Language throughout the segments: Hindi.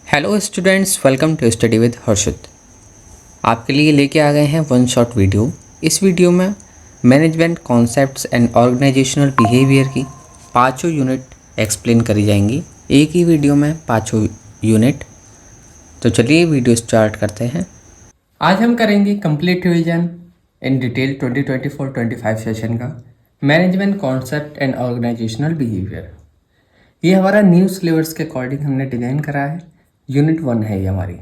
Hello students, welcome to study with Harshit. आपके लिए लेके आ गए हैं वन शॉट वीडियो। इस वीडियो में management concepts and organisational behaviour की पांचों यूनिट एक्सप्लेन करी जाएंगी, एक ही वीडियो में पांचों यूनिट। तो चलिए वीडियो स्टार्ट करते हैं। आज हम करेंगे complete revision in detail 2024-25 session का management concept and organisational behaviour. ये हमारा न्यू सिलेबस के अकॉर्डिंग हमने डिज़ाइन करा है। यूनिट 1 है ये हमारी।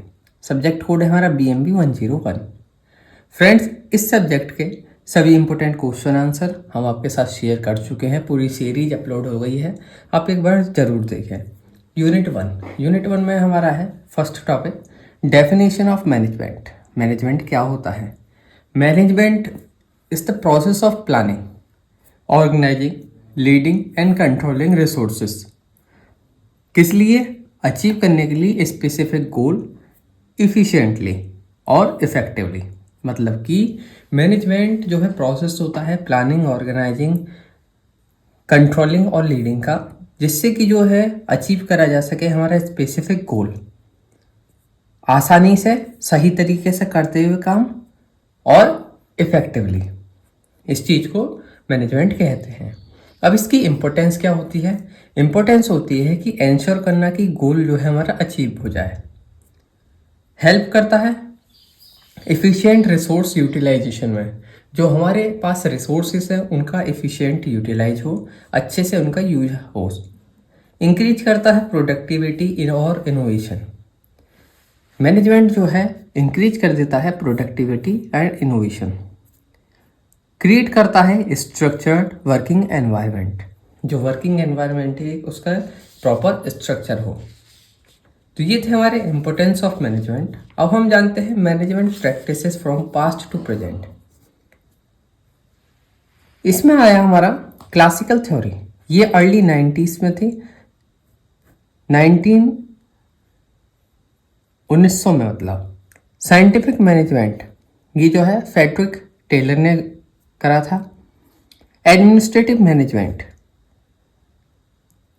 सब्जेक्ट कोड है हमारा BMB 101। फ्रेंड्स, इस सब्जेक्ट के सभी इंपॉर्टेंट क्वेश्चन आंसर हम आपके साथ शेयर कर चुके हैं। पूरी सीरीज अपलोड हो गई है, आप एक बार ज़रूर देखें। यूनिट वन में हमारा है first topic, definition of management. Management क्या होता है? Management is the process of planning, organising, leading and controlling resources. किस लिए? अचीव करने के लिए स्पेसिफिक गोल इफ़िशिएंटली और इफ़ेक्टिवली। मतलब कि मैनेजमेंट जो है प्रोसेस होता है प्लानिंग, ऑर्गेनाइजिंग, कंट्रोलिंग और लीडिंग का, जिससे कि जो है अचीव करा जा सके हमारा स्पेसिफिक गोल, आसानी से सही तरीके से करते हुए काम और इफ़ेक्टिवली। इस चीज़ को मैनेजमेंट कहते हैं। अब इसकी इम्पोर्टेंस क्या होती है? इम्पोर्टेंस होती है कि एंश्योर करना कि गोल जो है हमारा अचीव हो जाए। हेल्प करता है एफिशिएंट रिसोर्स यूटिलाइजेशन में, जो हमारे पास रिसोर्सेस है उनका एफिशिएंट यूटिलाइज हो, अच्छे से उनका यूज हो। इंक्रीज करता है प्रोडक्टिविटी इन और इनोवेशन। मैनेजमेंट जो है इंक्रीज कर देता है प्रोडक्टिविटी एंड इनोवेशन। क्रिएट करता है स्ट्रक्चर्ड वर्किंग एनवायरनमेंट, जो वर्किंग एनवायरनमेंट है उसका प्रॉपर स्ट्रक्चर हो। तो ये थे हमारे इम्पोर्टेंस ऑफ मैनेजमेंट। अब हम जानते हैं management practices from past to present. इसमें आया हमारा क्लासिकल थ्योरी, ये अर्ली 90s में थी, 1900 में। मतलब साइंटिफिक मैनेजमेंट ये जो है फ्रेडरिक टेलर ने करा था। एडमिनिस्ट्रेटिव मैनेजमेंट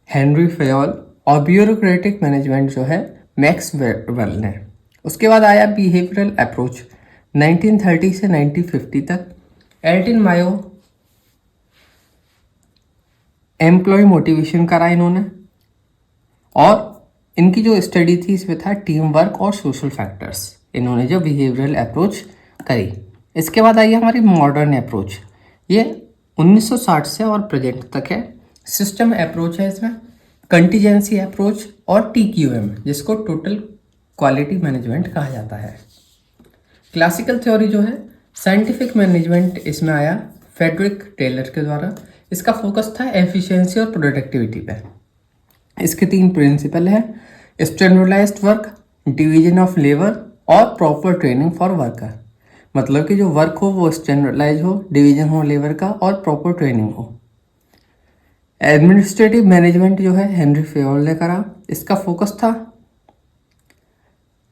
हेनरी फेयोल, और ब्यूरोक्रेटिक मैनेजमेंट जो है मैक्स वेल ने। उसके बाद आया बिहेवियरल अप्रोच 1930 से 1950 तक। एल्टिन मायो एम्प्लॉय मोटिवेशन करा इन्होंने, और इनकी जो स्टडी थी इसमें था टीम वर्क और सोशल फैक्टर्स, इन्होंने जो बिहेवियरल अप्रोच करी। इसके बाद आई हमारी मॉडर्न अप्रोच, ये 1960 से और प्रेजेंट तक है। सिस्टम अप्रोच है इसमें, कंटीजेंसी अप्रोच और TQM, जिसको टोटल क्वालिटी मैनेजमेंट कहा जाता है। क्लासिकल थ्योरी जो है साइंटिफिक मैनेजमेंट, इसमें आया फ्रेडरिक टेलर के द्वारा। इसका फोकस था एफिशिएंसी और प्रोडक्टिविटी पे। इसके 3 प्रिंसिपल है, standardised work, division of labour और प्रॉपर ट्रेनिंग फॉर वर्कर। मतलब कि जो वर्क हो वो स्टैंडर्डाइज हो, डिवीजन हो लेबर का और प्रॉपर ट्रेनिंग हो। एडमिनिस्ट्रेटिव मैनेजमेंट जो है हेनरी फेयोल ने करा। इसका फोकस था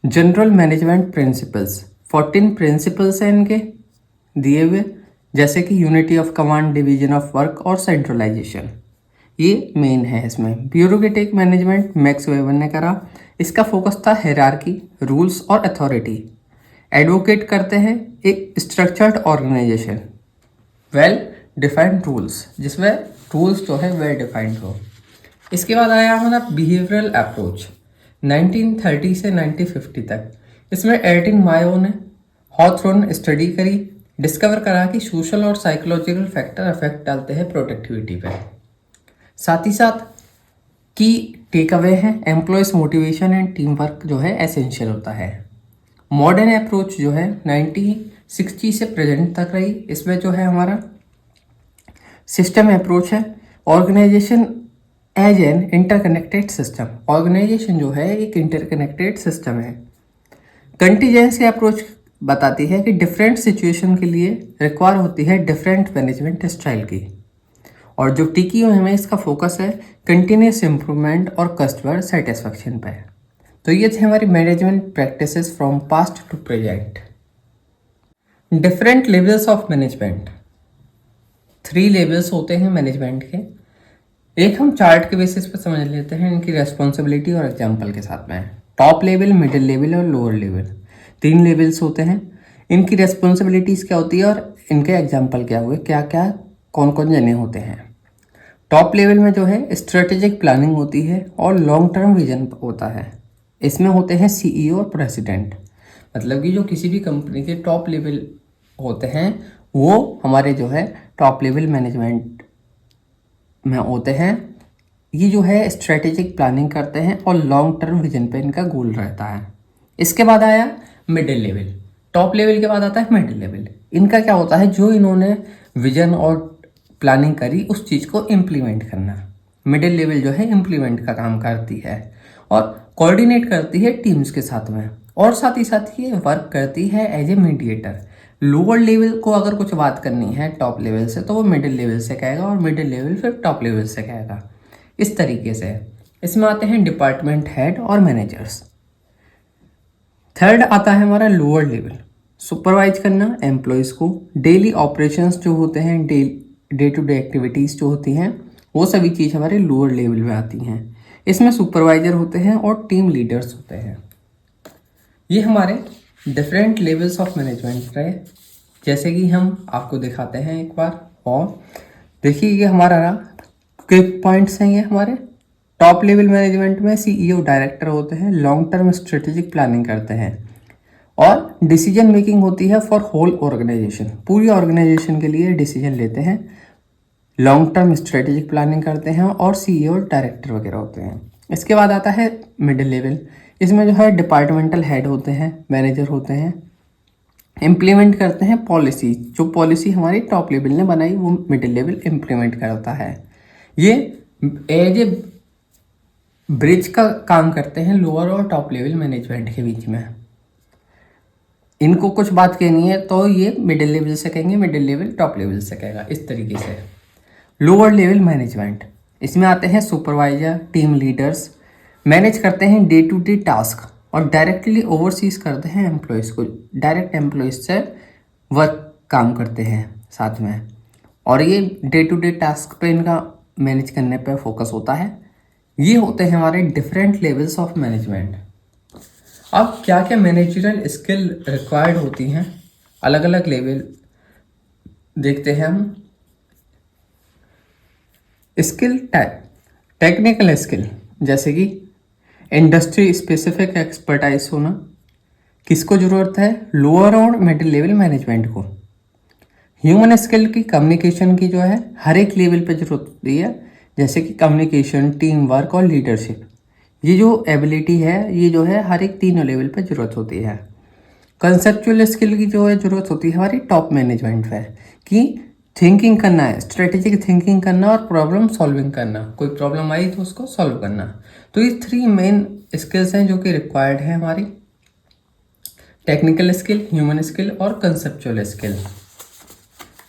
जनरल मैनेजमेंट प्रिंसिपल्स, 14 प्रिंसिपल्स हैं इनके दिए हुए, जैसे कि unity of command, division of work और सेंट्रलाइजेशन, ये मेन है इसमें। ब्यूरोक्रेटिक मैनेजमेंट मैक्स वेबर ने करा। इसका फोकस था हायरार्की, रूल्स और अथॉरिटी। एडवोकेट करते हैं एक structured organisation, well defined rules, जिसमें रूल्स जो है वेल डिफाइंड हो। इसके बाद आया हमारा बिहेवियरल अप्रोच 1930 से 1950 तक। इसमें एल्टिन मायो ने हॉथॉर्न स्टडी करी, डिस्कवर करा कि सोशल और साइकोलॉजिकल फैक्टर अफेक्ट डालते हैं प्रोडक्टिविटी पे। साथ ही साथ की टेक अवे है, employees motivation and team work जो है एसेंशियल होता है। मॉडर्न अप्रोच जो है 1960 से प्रेजेंट तक रही। इसमें जो है हमारा सिस्टम अप्रोच है, organisation as an interconnected system. Organisation जो है एक इंटरकनेक्टेड सिस्टम है। कंटीजेंसी अप्रोच बताती है कि डिफरेंट सिचुएशन के लिए रिक्वायर होती है डिफरेंट मैनेजमेंट स्टाइल की। और जो TQM है इसका फोकस है कंटिन्यूस इम्प्रूवमेंट और कस्टमर सेटिस्फेक्शन पे। तो ये थे हमारी management practices from past to present. Different levels of management, 3 levels होते हैं मैनेजमेंट के। एक हम चार्ट के बेसिस पे समझ लेते हैं इनकी रेस्पॉन्सिबिलिटी और एग्जाम्पल के साथ में। टॉप लेवल, मिडिल लेवल और लोअर लेवल, 3 लेवल्स होते हैं। इनकी रेस्पॉन्सिबिलिटीज़ क्या होती है और इनके एग्जाम्पल क्या हुए, क्या क्या कौन कौन जने होते हैं। टॉप लेवल में जो है स्ट्रेटेजिक प्लानिंग होती है और लॉन्ग टर्म विजन होता है। इसमें होते हैं सीईओ और प्रेसिडेंट, मतलब कि जो किसी भी कंपनी के टॉप लेवल होते हैं वो हमारे जो है टॉप लेवल मैनेजमेंट में होते हैं। ये जो है स्ट्रेटेजिक प्लानिंग करते हैं और लॉन्ग टर्म विजन पे इनका गोल रहता है। इसके बाद आया मिडिल लेवल। टॉप लेवल के बाद आता है मिडिल लेवल। इनका क्या होता है, जो इन्होंने विजन और प्लानिंग करी उस चीज़ को इम्प्लीमेंट करना। मिडिल लेवल जो है इम्प्लीमेंट का काम करती है और कोऑर्डिनेट करती है टीम्स के साथ में, और साथ ही साथ ये वर्क करती है as a mediator. Lower level को अगर कुछ बात करनी है टॉप लेवल से तो वो मिडिल लेवल से कहेगा और मिडिल लेवल फिर टॉप लेवल से कहेगा। इस तरीके से इसमें आते हैं डिपार्टमेंट हेड और मैनेजर्स। थर्ड आता है हमारा लोअर लेवल, सुपरवाइज करना एम्प्लॉयज़ को। डेली ऑपरेशंस जो होते हैं, डे टू डे एक्टिविटीज़ जो होती हैं, वो सभी चीज़ हमारे लोअर लेवल में आती हैं। इसमें सुपरवाइजर होते हैं और टीम लीडर्स होते हैं। ये हमारे डिफरेंट लेवल्स ऑफ मैनेजमेंट रहे, जैसे कि हम आपको दिखाते हैं एक बार। और देखिए ये हमारा क्विक पॉइंट्स हैं। ये हमारे टॉप लेवल मैनेजमेंट में सीईओ डायरेक्टर होते हैं, लॉन्ग टर्म स्ट्रेटेजिक प्लानिंग करते हैं और डिसीजन मेकिंग होती है फॉर होल ऑर्गेनाइजेशन। पूरी ऑर्गेनाइजेशन के लिए डिसीजन लेते हैं, लॉन्ग टर्म स्ट्रेटेजिक प्लानिंग करते हैं और सीईओ डायरेक्टर वगैरह होते हैं। इसके बाद आता है मिडिल लेवल। इसमें जो है डिपार्टमेंटल हेड होते हैं, मैनेजर होते हैं, इम्प्लीमेंट करते हैं पॉलिसी। जो पॉलिसी हमारी टॉप लेवल ने बनाई वो मिडिल लेवल इम्प्लीमेंट करता है। ये एज ए ब्रिज का काम करते हैं लोअर और टॉप लेवल मैनेजमेंट के बीच में। इनको कुछ बात कहनी है तो ये मिडिल लेवल से कहेंगे, मिडिल लेवल टॉप लेवल से कहेगा, इस तरीके से। लोअर लेवल मैनेजमेंट, इसमें आते हैं सुपरवाइजर, टीम लीडर्स, मैनेज करते हैं डे टू डे टास्क और डायरेक्टली ओवरसीज करते हैं एम्प्लॉयज़ को। डायरेक्ट एम्प्लॉयज़ से वर्क काम करते हैं साथ में, और ये डे टू डे टास्क पे इनका मैनेज करने पे फोकस होता है। ये होते हैं हमारे डिफरेंट लेवल्स ऑफ मैनेजमेंट। अब क्या क्या मैनेजरियल स्किल रिक्वायर्ड होती हैं, अलग अलग लेवल देखते हैं हम। स्किल टाइप, टेक्निकल स्किल जैसे कि इंडस्ट्री स्पेसिफिक एक्सपर्टाइज होना, किसको ज़रूरत है, लोअर और मिडिल लेवल मैनेजमेंट को। ह्यूमन स्किल की, कम्युनिकेशन की जो है हर एक लेवल पे ज़रूरत होती है, जैसे कि कम्युनिकेशन, टीम वर्क और लीडरशिप। ये जो एबिलिटी है ये जो है हर एक तीनों लेवल पे ज़रूरत होती है। कंसेप्चुअल स्किल की जो है ज़रूरत होती है हमारी टॉप मैनेजमेंट पे, कि थिंकिंग करना है, स्ट्रेटेजिक थिंकिंग करना और प्रॉब्लम सॉल्विंग करना। कोई प्रॉब्लम आई तो उसको सॉल्व करना। तो ये 3 मेन स्किल्स हैं जो कि रिक्वायर्ड है हमारी, टेक्निकल स्किल, ह्यूमन स्किल और कंसेप्चुअल स्किल।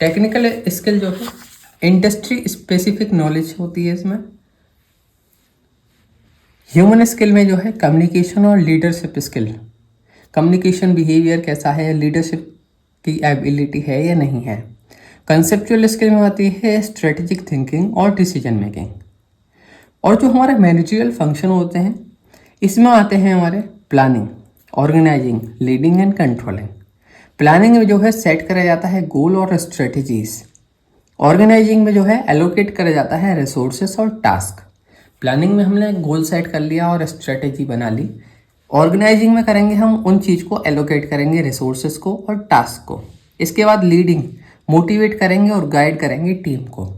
टेक्निकल स्किल जो है इंडस्ट्री स्पेसिफिक नॉलेज होती है इसमें। ह्यूमन स्किल में जो है कम्युनिकेशन और लीडरशिप स्किल, कम्युनिकेशन बिहेवियर कैसा है, लीडरशिप की एबिलिटी है या नहीं है। कंसेप्चुअल स्किल में आती है स्ट्रेटेजिक थिंकिंग और डिसीजन मेकिंग। और जो हमारे मैनेजरियल फंक्शन होते हैं इसमें आते हैं हमारे planning, organising, leading and controlling. Planning में जो है सेट करा जाता है गोल और स्ट्रेटजीज। ऑर्गेनाइजिंग में जो है एलोकेट करा जाता है रिसोर्सेस और टास्क। प्लानिंग में हमने गोल सेट कर लिया और स्ट्रेटेजी बना ली। ऑर्गेनाइजिंग में करेंगे हम उन चीज़ को एलोकेट करेंगे, रिसोर्सेस को और टास्क को। इसके बाद लीडिंग, मोटिवेट करेंगे और गाइड करेंगे टीम को।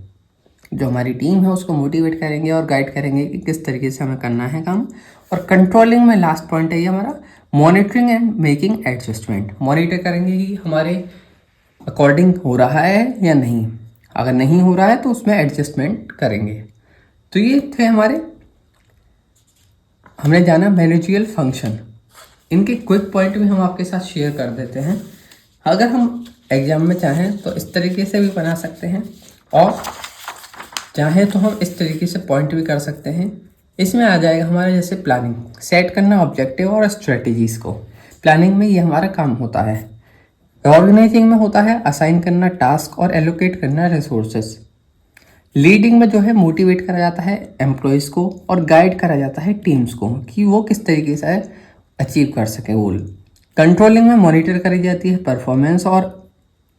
जो हमारी टीम है उसको मोटिवेट करेंगे और गाइड करेंगे कि किस तरीके से हमें करना है काम। और कंट्रोलिंग में लास्ट पॉइंट है ये हमारा monitoring and making adjustment. Monitor करेंगे कि हमारे अकॉर्डिंग हो रहा है या नहीं, अगर नहीं हो रहा है तो उसमें एडजस्टमेंट करेंगे। तो ये थे हमारे, हमने जाना मैनेजरियल फंक्शन। इनके क्विक पॉइंट भी हम आपके साथ शेयर कर देते हैं। अगर हम एग्जाम में चाहें तो इस तरीके से भी बना सकते हैं और चाहें तो हम इस तरीके से पॉइंट भी कर सकते हैं। इसमें आ जाएगा हमारा जैसे प्लानिंग, सेट करना ऑब्जेक्टिव और स्ट्रेटजीज को। प्लानिंग में ये हमारा काम होता है। ऑर्गेनाइजिंग में होता है असाइन करना टास्क और एलोकेट करना रिसोर्सेस। लीडिंग में जो है मोटिवेट करा जाता है एम्प्लॉयज़ को और गाइड करा जाता है टीम्स को कि वो किस तरीके से अचीव कर सके गोल। कंट्रोलिंग में मॉनिटर करी जाती है परफॉर्मेंस और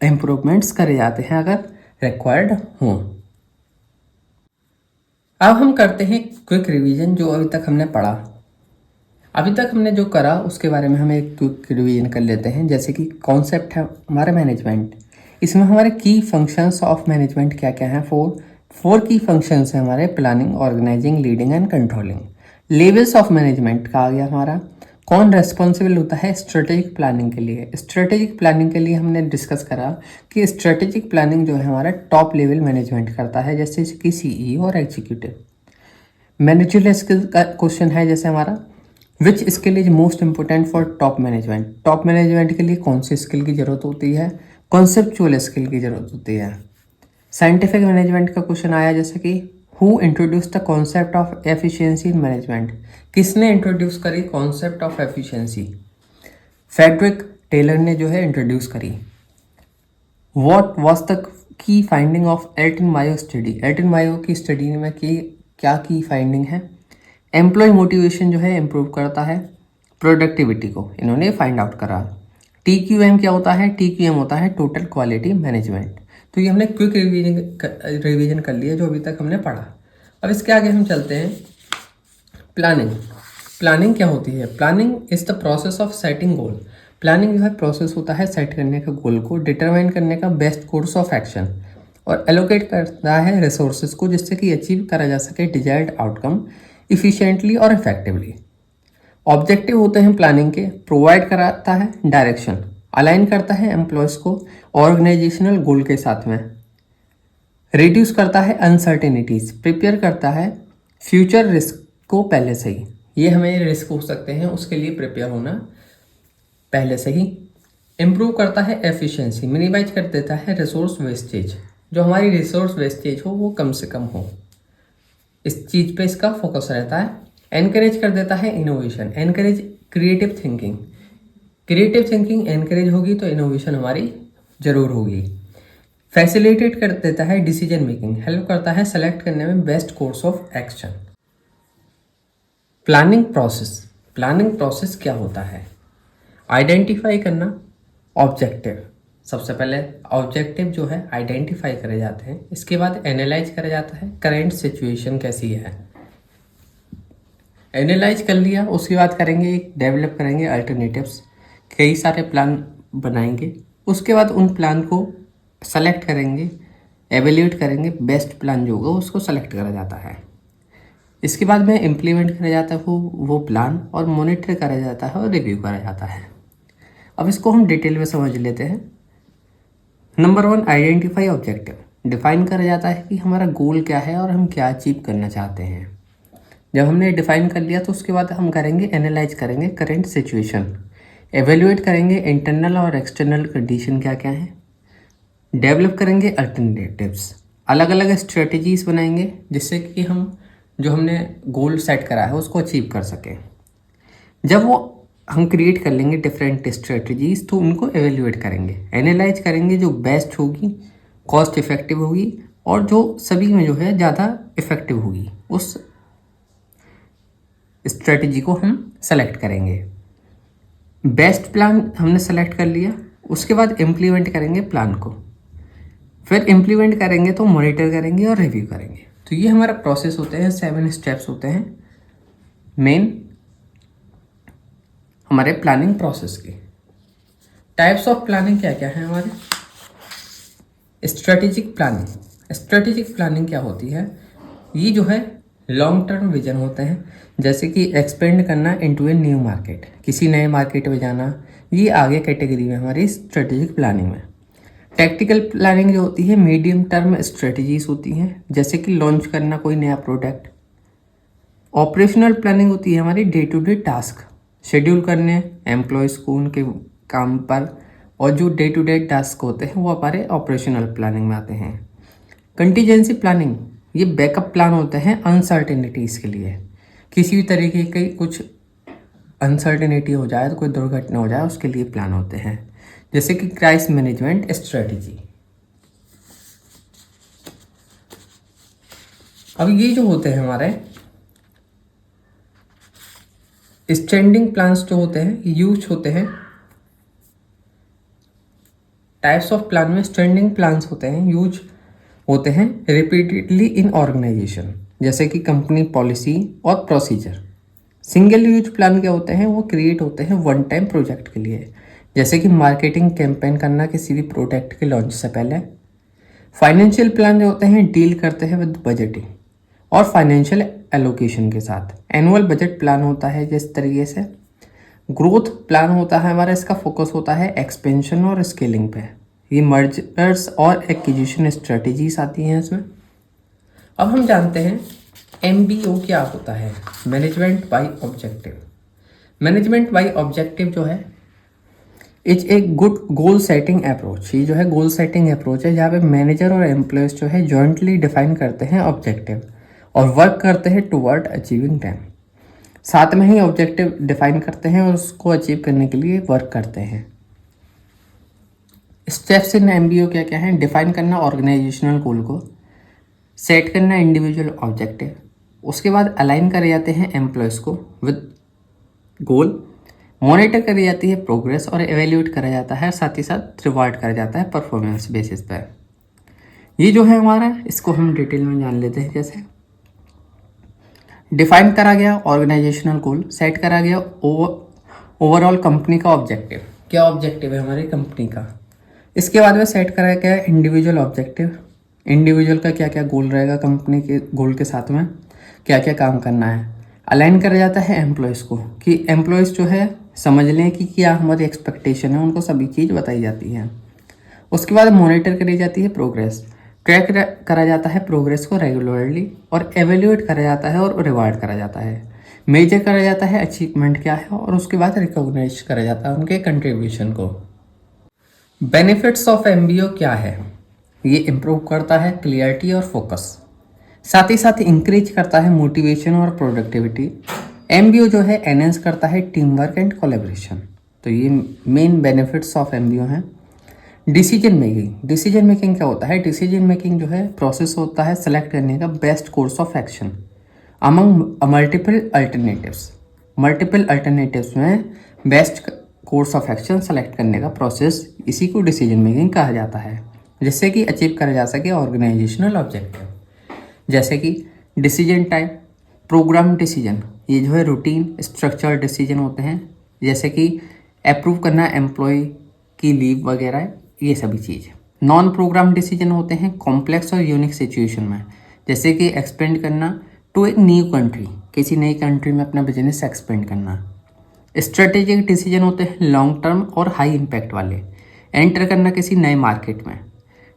इम्प्रूवमेंट्स करे जाते हैं अगर रिक्वायर्ड हों। अब हम करते हैं क्विक रिवीजन जो अभी तक हमने पढ़ा। अभी तक हमने जो करा उसके बारे में हम एक क्विक रिवीजन कर लेते हैं। जैसे कि कॉन्सेप्ट है हमारा मैनेजमेंट, इसमें हमारे की फंक्शंस ऑफ मैनेजमेंट क्या क्या हैं। फोर की फंक्शंस हैं हमारे, planning, organising, leading and controlling. Levels of management का आ गया हमारा, कौन रेस्पॉन्सिबल होता है स्ट्रेटेजिक प्लानिंग के लिए। स्ट्रेटेजिक प्लानिंग के लिए हमने डिस्कस करा कि स्ट्रेटेजिक प्लानिंग जो है हमारा टॉप लेवल मैनेजमेंट करता है, जैसे कि सीईओ और एग्जीक्यूटिव। मैनेजरियल स्किल का क्वेश्चन है जैसे हमारा, which skill is most important for top management. Top management के लिए कौन सी स्किल की जरूरत होती है, कॉन्सेप्चुअल स्किल की जरूरत होती है। साइंटिफिक मैनेजमेंट का क्वेश्चन आया जैसे कि who introduce the concept of efficiency in management. किसने इंट्रोड्यूस करी concept of efficiency, Frederick Taylor ने जो है इंट्रोड्यूस करी। What was the key finding of Elton Mayo study. Elton Mayo की स्टडी में की क्या की फाइंडिंग है। एम्प्लॉय मोटिवेशन जो है इम्प्रूव करता है प्रोडक्टिविटी को, इन्होंने फाइंड आउट करा। TQM क्या होता है, TQM होता है टोटल क्वालिटी मैनेजमेंट। तो ये हमने क्विक रिवीजन कर लिया जो अभी तक हमने पढ़ा। अब इसके आगे हम चलते हैं प्लानिंग। प्लानिंग क्या होती है, planning is the process of setting goal. Planning जो है प्रोसेस होता है सेट करने का गोल को, डिटरमाइन करने का बेस्ट कोर्स ऑफ एक्शन, और एलोकेट करता है रिसोर्सेज को जिससे कि अचीव करा जा सके डिजायर्ड आउटकम इफिशिएंटली और इफेक्टिवली। ऑब्जेक्टिव होते हैं प्लानिंग के, प्रोवाइड कराता है डायरेक्शन, अलाइन करता है एम्प्लॉयज़ को ऑर्गेनाइजेशनल गोल के साथ में, रिड्यूस करता है अनसर्टेनिटीज, प्रिपेयर करता है फ्यूचर रिस्क को पहले से ही। ये हमें रिस्क हो सकते हैं उसके लिए प्रिपेयर होना पहले से ही। इम्प्रूव करता है एफिशिएंसी, मिनिमाइज कर देता है रिसोर्स वेस्टेज, जो हमारी रिसोर्स वेस्टेज हो वो कम से कम हो, इस चीज़ पे इसका फोकस रहता है। एनकरेज कर देता है innovation, encourage creative thinking, creative thinking encourage होगी तो इनोवेशन हमारी जरूर होगी। फैसिलिटेट कर देता है डिसीजन मेकिंग, हेल्प करता है सेलेक्ट करने में best course of action. Planning process, planning process क्या होता है, आइडेंटिफाई करना ऑब्जेक्टिव। सबसे पहले ऑब्जेक्टिव जो है आइडेंटिफाई करे जाते हैं, इसके बाद एनालाइज करा जाता है करेंट सिचुएशन कैसी है। एनालाइज कर लिया उसके बाद करेंगे डेवलप करेंगे अल्टरनेटिव्स, कई सारे प्लान बनाएंगे। उसके बाद उन प्लान को सेलेक्ट करेंगे, एवेल्यूएट करेंगे, बेस्ट प्लान जो होगा उसको सेलेक्ट करा जाता है। इसके बाद में इम्प्लीमेंट करा जाता है वो प्लान, और मॉनिटर करा जाता है और रिव्यू करा जाता है। अब इसको हम डिटेल में समझ लेते हैं। Number 1, identify objective. डिफाइन करा जाता है कि हमारा गोल क्या है और हम क्या अचीव करना चाहते हैं। जब हमने डिफाइन कर लिया तो उसके बाद हम करेंगे एनालाइज करेंगे करेंट सिचुएशन, एवेल्युएट करेंगे इंटरनल और एक्सटर्नल कंडीशन क्या क्या है, डेवलप करेंगे अल्टरनेटिव्स, अलग अलग स्ट्रेटजीज बनाएंगे जिससे कि हम जो हमने गोल सेट करा है उसको अचीव कर सकें। जब वो हम क्रिएट कर लेंगे डिफरेंट स्ट्रेटजीज तो उनको एवेल्युएट करेंगे, एनालाइज करेंगे जो बेस्ट होगी, कॉस्ट इफेक्टिव होगी और जो सभी में जो है ज़्यादा इफेक्टिव होगी, उस स्ट्रेटजी को हम सेलेक्ट करेंगे। बेस्ट प्लान हमने सेलेक्ट कर लिया, उसके बाद इम्प्लीमेंट करेंगे प्लान को, फिर इम्प्लीमेंट करेंगे तो मॉनिटर करेंगे और रिव्यू करेंगे। तो ये हमारा प्रोसेस होते हैं, 7 स्टेप्स होते हैं मेन हमारे प्लानिंग प्रोसेस के। टाइप्स ऑफ प्लानिंग क्या क्या है हमारे, स्ट्रेटेजिक प्लानिंग। स्ट्रेटेजिक प्लानिंग क्या होती है, ये जो है लॉन्ग टर्म विजन होते हैं, जैसे कि एक्सपेंड करना इनटू ए न्यू मार्केट, किसी नए मार्केट में जाना, ये आगे कैटेगरी में हमारी स्ट्रेटेजिक प्लानिंग में। टैक्टिकल प्लानिंग जो होती है मीडियम टर्म स्ट्रेटजीज होती हैं, जैसे कि लॉन्च करना कोई नया प्रोडक्ट। ऑपरेशनल प्लानिंग होती है हमारी day to day task, schedule करने एम्प्लॉयज़ को उनके काम पर, और जो डे टू डे टास्क होते हैं वो हमारे ऑपरेशनल प्लानिंग में आते हैं। कंटीजेंसी प्लानिंग, ये बैकअप प्लान होते हैं अनसर्टेनिटीज़ के लिए, किसी भी तरीके की कुछ अनसर्टेनिटी हो जाए तो कोई दुर्घटना हो जाए उसके लिए प्लान होते हैं, जैसे कि क्राइसिस मैनेजमेंट स्ट्रेटजी। अब ये जो होते हैं हमारे स्टैंडिंग प्लान्स जो होते हैं यूज होते हैं, टाइप्स ऑफ प्लान में स्टैंडिंग प्लान्स होते हैं यूज होते हैं रिपीटेडली इन ऑर्गेनाइजेशन, जैसे कि कंपनी पॉलिसी और प्रोसीजर। सिंगल यूज प्लान क्या होते हैं, वो क्रिएट होते हैं वन टाइम प्रोजेक्ट के लिए, जैसे कि मार्केटिंग कैंपेन करना किसी भी प्रोडक्ट के लॉन्च से पहले। फाइनेंशियल प्लान जो होते हैं डील करते हैं विद बजटिंग और फाइनेंशियल एलोकेशन के साथ। एनुअल बजट प्लान होता है जिस तरीके से। ग्रोथ प्लान होता है हमारा, इसका फोकस होता है एक्सपेंशन और स्केलिंग पे। ये मर्जर्स और एक्विजिशन स्ट्रेटजीज आती हैं इसमें। अब हम जानते हैं MBO क्या होता है, management by objective. Management by objective जो है is a good goal setting approach. ये जो है गोल सेटिंग अप्रोच है जहाँ पे मैनेजर और एम्प्लॉयज जो है जॉइंटली डिफाइन करते हैं ऑब्जेक्टिव और वर्क करते हैं टुवर्ड अचीविंग दैम। साथ में ही ऑब्जेक्टिव डिफाइन करते हैं और उसको अचीव करने के लिए वर्क करते हैं। स्टेप्स इन MBO क्या क्या हैं, डिफाइन करना ऑर्गेनाइजेशनल गोल को, सेट करना इंडिविजुअल ऑब्जेक्टिव, उसके बाद अलाइन करे जाते हैं एम्प्लॉयज़ को विद गोल, मॉनिटर करी जाती है प्रोग्रेस और एवेल्यूएट करा जाता है, साथ ही साथ रिवार्ड करा जाता है परफॉर्मेंस बेसिस पर। ये जो है हमारा, इसको हम डिटेल में जान लेते हैं। जैसे डिफाइन करा गया ऑर्गेनाइजेशनल गोल, सेट करा गया ओवरऑल कंपनी का ऑब्जेक्टिव, क्या ऑब्जेक्टिव है हमारी कंपनी का। इसके बाद में सेट करा गया इंडिविजुअल ऑब्जेक्टिव, इंडिविजुअल का क्या क्या गोल रहेगा, कंपनी के गोल के साथ में क्या क्या काम करना है। अलाइन करा जाता है एम्प्लॉयज़ को कि एम्प्लॉयज़ जो है समझ लें कि क्या हमारी एक्सपेक्टेशन है, उनको सभी चीज़ बताई जाती है। उसके बाद मॉनिटर करी जाती है प्रोग्रेस, ट्रैक करा जाता है प्रोग्रेस को रेगुलरली और एवेल्यूएट करा जाता है और रिवार्ड करा जाता है। मेजर करा जाता है अचीवमेंट क्या है और उसके बाद रिकॉग्नाइज करा जाता है उनके कंट्रीब्यूशन को। बेनिफिट्स ऑफ MBO क्या है, ये इम्प्रूव करता है क्लियरिटी और फोकस, साथ ही साथ इंक्रीज करता है मोटिवेशन और प्रोडक्टिविटी। MBO जो है एनहेंस करता है टीम वर्क एंड कोलैबोरेशन। तो ये मेन बेनिफिट्स ऑफ MBO हैं। डिसीजन मेकिंग क्या होता है, डिसीजन मेकिंग जो है प्रोसेस होता है सेलेक्ट करने का best course of action among multiple alternatives में best course of action select करने का प्रोसेस, इसी को डिसीजन मेकिंग कहा जाता है, जिससे कि अचीव करा जा सके ऑर्गेनाइजेशनल ऑब्जेक्टिव। जैसे कि डिसीजन टाइप, प्रोग्राम डिसीजन, ये जो है रूटीन स्ट्रक्चर डिसीजन होते हैं, जैसे कि अप्रूव करना एम्प्लॉय की लीव वगैरह, ये सभी चीज़। नॉन प्रोग्राम डिसीजन होते हैं कॉम्प्लेक्स और यूनिक सिचुएशन में, जैसे कि एक्सपेंड करना टू ए न्यू कंट्री, किसी नई कंट्री में अपना बिजनेस एक्सपेंड करना। स्ट्रेटेजिक डिसीजन होते हैं लॉन्ग टर्म और हाई इम्पैक्ट वाले, एंटर करना किसी नए मार्केट में।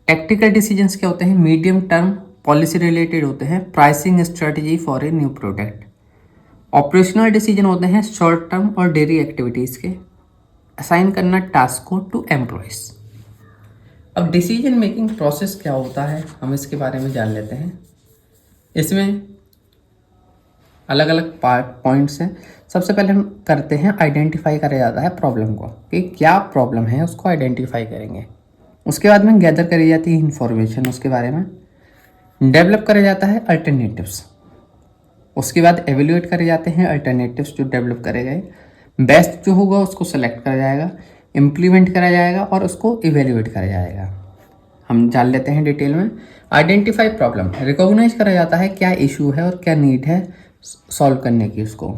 टेक्टिकल डिसीजंस क्या होते हैं, मीडियम टर्म पॉलिसी रिलेटेड होते हैं, pricing strategy for a new product. Operational decision होते हैं शॉर्ट टर्म और डेली एक्टिविटीज़ के, असाइन करना टास्क को टू एम्प्लॉयज़। अब डिसीजन मेकिंग प्रोसेस क्या होता है, हम इसके बारे में जान लेते हैं। इसमें अलग अलग पॉइंट्स हैं। सबसे पहले हम करते हैं आइडेंटिफाई करा जाता है प्रॉब्लम को, कि क्या प्रॉब्लम है उसको आइडेंटिफाई करेंगे। उसके बाद में गैदर करी जाती है इंफॉर्मेशन उसके बारे में, डेवलप करा जाता है अल्टरनेटिव्स। उसके बाद एवेल्यूएट करे जाते हैं अल्टरनेटिव्स जो डेवलप करे गए, बेस्ट जो होगा उसको सेलेक्ट करा जाएगा, इम्प्लीमेंट करा जाएगा और उसको इवेल्यूएट करा जाएगा। हम जान लेते हैं डिटेल में। आइडेंटिफाई प्रॉब्लम, रिकॉग्नाइज करा जाता है क्या इशू है और क्या नीड है सॉल्व करने की, उसको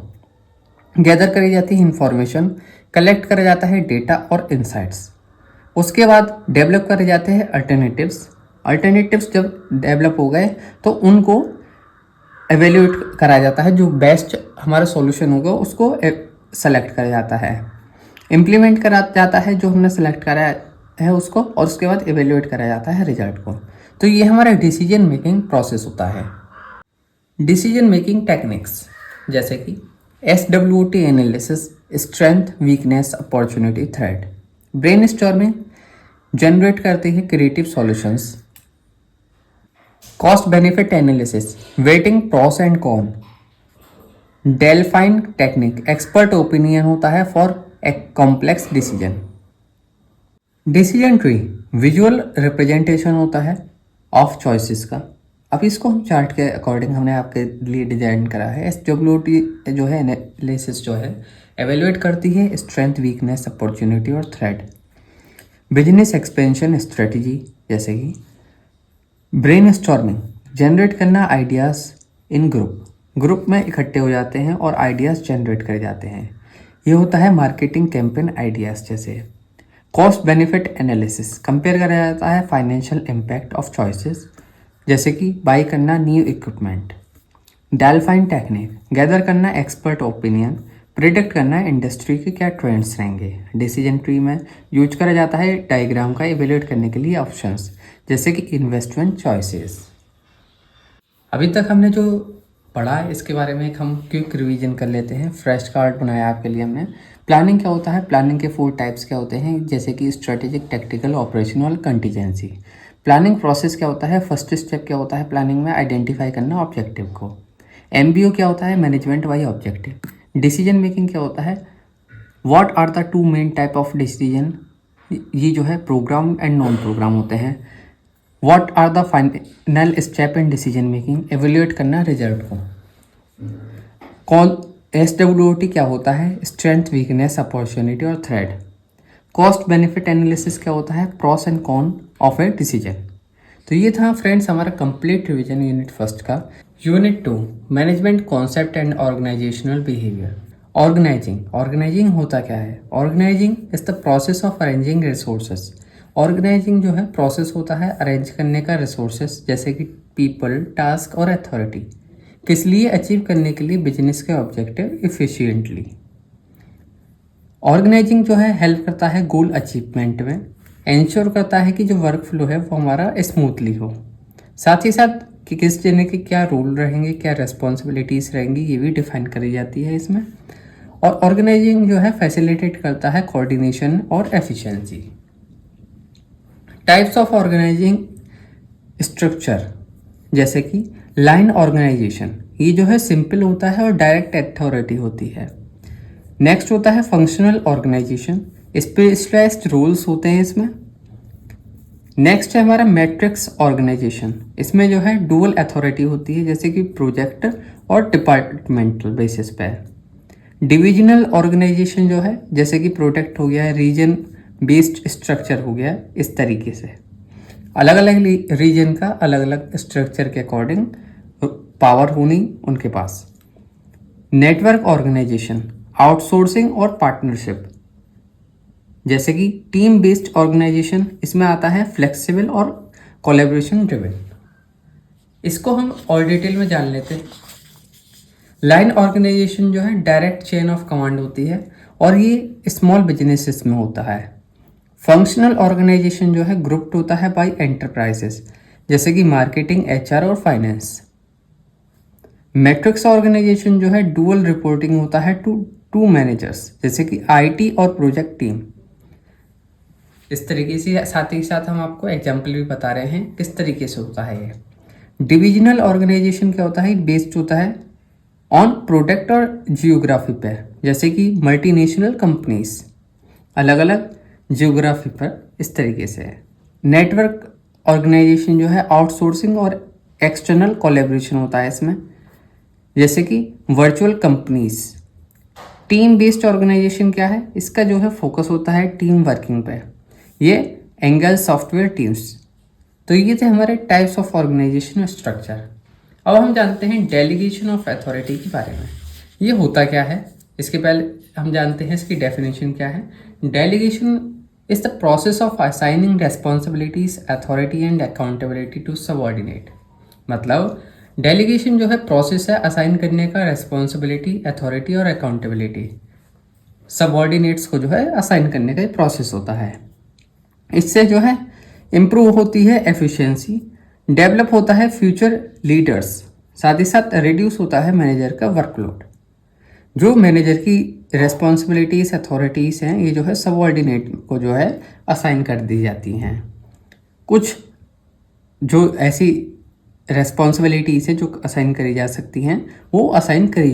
गैदर करी जाती है इंफॉर्मेशन, कलेक्ट करा जाता है डेटा और इंसाइट्स। उसके बाद डेवलप करे जाते हैं अल्टरनेटिव्स जब डेवलप हो गए तो उनको एवेल्यूएट करा जाता है, जो बेस्ट हमारा सॉल्यूशन होगा उसको सेलेक्ट करा जाता है, इम्प्लीमेंट करा जाता है जो हमने सेलेक्ट करा है उसको, और उसके बाद एवेल्यूएट करा जाता है रिजल्ट को। तो ये हमारा डिसीजन मेकिंग प्रोसेस होता है। डिसीजन मेकिंग टेक्निक्स जैसे कि SWOT analysis, strength weakness opportunity threat. Brainstorming generate करती है creative solutions. Cost benefit analysis, weighting pros and con. Delphi technique, expert opinion होता है for a complex decision. Decision tree visual representation होता है ऑफ चॉइसेस का। अब इसको हम चार्ट के अकॉर्डिंग हमने आपके लिए डिजाइन करा है। SWOT जो है एनालिसिस जो है एवेलुएट करती है स्ट्रेंथ, वीकनेस, अपॉर्चुनिटी और थ्रेट। बिजनेस एक्सपेंशन स्ट्रेटजी जैसे कि ब्रेनस्टॉर्मिंग, जनरेट करना आइडियाज़ इन ग्रुप में इकट्ठे हो जाते हैं और आइडियाज़ जनरेट करे जाते हैं। ये होता है मार्केटिंग कैंपेन आइडियाज़ जैसे। कॉस्ट बेनिफिट एनालिसिस, कंपेयर करा जाता है फाइनेंशियल इम्पैक्ट ऑफ चॉइसेस जैसे कि बाई करना न्यू इक्विपमेंट। डेल्फाइन टेक्निक, गैदर करना एक्सपर्ट ओपिनियन, प्रिडिक्ट करना इंडस्ट्री के क्या ट्रेंड्स रहेंगे। डिसीजन ट्री में यूज करा जाता है डायग्राम का इवेल्युएट करने के लिए ऑप्शंस जैसे कि इन्वेस्टमेंट चॉइसेस। अभी तक हमने जो पढ़ा है इसके बारे में हम क्विक रिवीजन कर लेते हैं। फ्रेश कार्ड बनाया आपके लिए हमने। प्लानिंग क्या होता है, प्लानिंग के 4 टाइप्स क्या होते हैं जैसे कि strategic, tactical, operational, contingency. Planning process क्या होता है, फर्स्ट स्टेप क्या होता है प्लानिंग में, आइडेंटिफाई करना ऑब्जेक्टिव को। MBO क्या होता है, management by objective. Decision making क्या होता है, what are the 2 main type of decision, ये जो है प्रोग्राम एंड नॉन प्रोग्राम होते हैं। What are the final step in decision making, evaluate करना रिजल्ट को। कौन SWOT क्या होता है, स्ट्रेंथ, वीकनेस, अपॉर्चुनिटी और थ्रेट। कॉस्ट बेनिफिट एनालिसिस क्या होता है, pros and con of a decision. तो ये था फ्रेंड्स हमारा कंप्लीट रिवीजन यूनिट फर्स्ट का। Unit 2 management concept and organisational behaviour. Organizing होता क्या है, organizing is the process of arranging resources. Organizing जो है प्रोसेस होता है अरेंज करने का रिसोर्सेस जैसे कि पीपल, टास्क और अथॉरिटी, किस लिए, अचीव करने के लिए बिजनेस के ऑब्जेक्टिव इफिशिएंटली। ऑर्गेनाइजिंग जो है हेल्प करता है गोल अचीवमेंट में, इंश्योर करता है कि जो वर्क फ्लो है वो हमारा स्मूथली हो। साथ ही साथ कि किस जने के क्या रोल रहेंगे, क्या रिस्पॉन्सिबिलिटीज़ रहेंगी, ये भी डिफाइन करी जाती है इसमें। और ऑर्गेनाइजिंग जो है फैसिलिटेट करता है कोऑर्डिनेशन और efficiency. Types of organizing structure जैसे कि लाइन ऑर्गेनाइजेशन, ये जो है सिंपल होता है और डायरेक्ट अथॉरिटी होती है। नेक्स्ट होता है फंक्शनल ऑर्गेनाइजेशन, स्पेशलाइज्ड रोल्स होते हैं इसमें। नेक्स्ट है हमारा मैट्रिक्स ऑर्गेनाइजेशन, इसमें जो है डुअल अथॉरिटी होती है जैसे कि प्रोजेक्ट और डिपार्टमेंटल बेसिस पे। डिविजनल ऑर्गेनाइजेशन जो है जैसे कि प्रोजेक्ट हो गया, रीजन बेस्ड स्ट्रक्चर हो गया, इस तरीके से अलग अलग रीजन का अलग अलग स्ट्रक्चर के अकॉर्डिंग पावर होनी उनके पास। नेटवर्क ऑर्गेनाइजेशन, आउटसोर्सिंग और पार्टनरशिप जैसे कि टीम बेस्ड ऑर्गेनाइजेशन, इसमें आता है फ्लेक्सिबल और कोलैबोरेशन ड्रिवन। इसको हम और डिटेल में जान लेते हैं। लाइन ऑर्गेनाइजेशन जो है डायरेक्ट चेन ऑफ कमांड होती है और ये स्मॉल बिजनेसेस में होता है। फंक्शनल ऑर्गेनाइजेशन जो है ग्रुप्ड होता है बाय एंटरप्राइजेस जैसे कि मार्केटिंग, HR और फाइनेंस। मैट्रिक्स ऑर्गेनाइजेशन जो है डुअल रिपोर्टिंग होता है टू मैनेजर्स जैसे कि IT और प्रोजेक्ट टीम। इस तरीके से साथ ही साथ हम आपको एग्जाम्पल भी बता रहे हैं किस तरीके से होता है ये। डिविजनल ऑर्गेनाइजेशन क्या होता है, बेस्ड होता है ऑन प्रोडक्ट और जियोग्राफी पर जैसे कि मल्टीनेशनल कंपनीज, अलग अलग जियोग्राफी पर, इस तरीके से है। नेटवर्क ऑर्गेनाइजेशन जो है आउटसोर्सिंग और एक्सटर्नल कोलैबोरेशन होता है इसमें जैसे कि virtual companies. Team based organization क्या है, इसका जो है फोकस होता है टीम वर्किंग पे, ये एंगल सॉफ्टवेयर टीम्स। तो ये थे हमारे टाइप्स ऑफ ऑर्गेनाइजेशन स्ट्रक्चर। अब हम जानते हैं डेलीगेशन ऑफ अथॉरिटी के बारे में। ये होता क्या है, इसके पहले हम जानते हैं इसकी डेफिनेशन क्या है। Delegation is the process of assigning responsibilities, authority and accountability to subordinate. मतलब डेलीगेशन जो है प्रोसेस है असाइन करने का, रेस्पॉन्सिबिलिटी, अथॉरिटी और अकाउंटेबिलिटी सबऑर्डिनेट्स को जो है असाइन करने का प्रोसेस होता है। इससे जो है इम्प्रूव होती है एफिशिएंसी, डेवलप होता है फ्यूचर लीडर्स, साथ ही साथ रिड्यूस होता है मैनेजर का वर्कलोड। जो मैनेजर की रेस्पॉन्सिबिलिटीज़, अथॉरिटीज़ हैं, ये जो है सबऑर्डिनेट को जो है असाइन कर दी जाती हैं। कुछ जो ऐसी रेस्पॉन्सिबिलिटीज़ हैं जो असाइन करी जा सकती हैं वो असाइन करी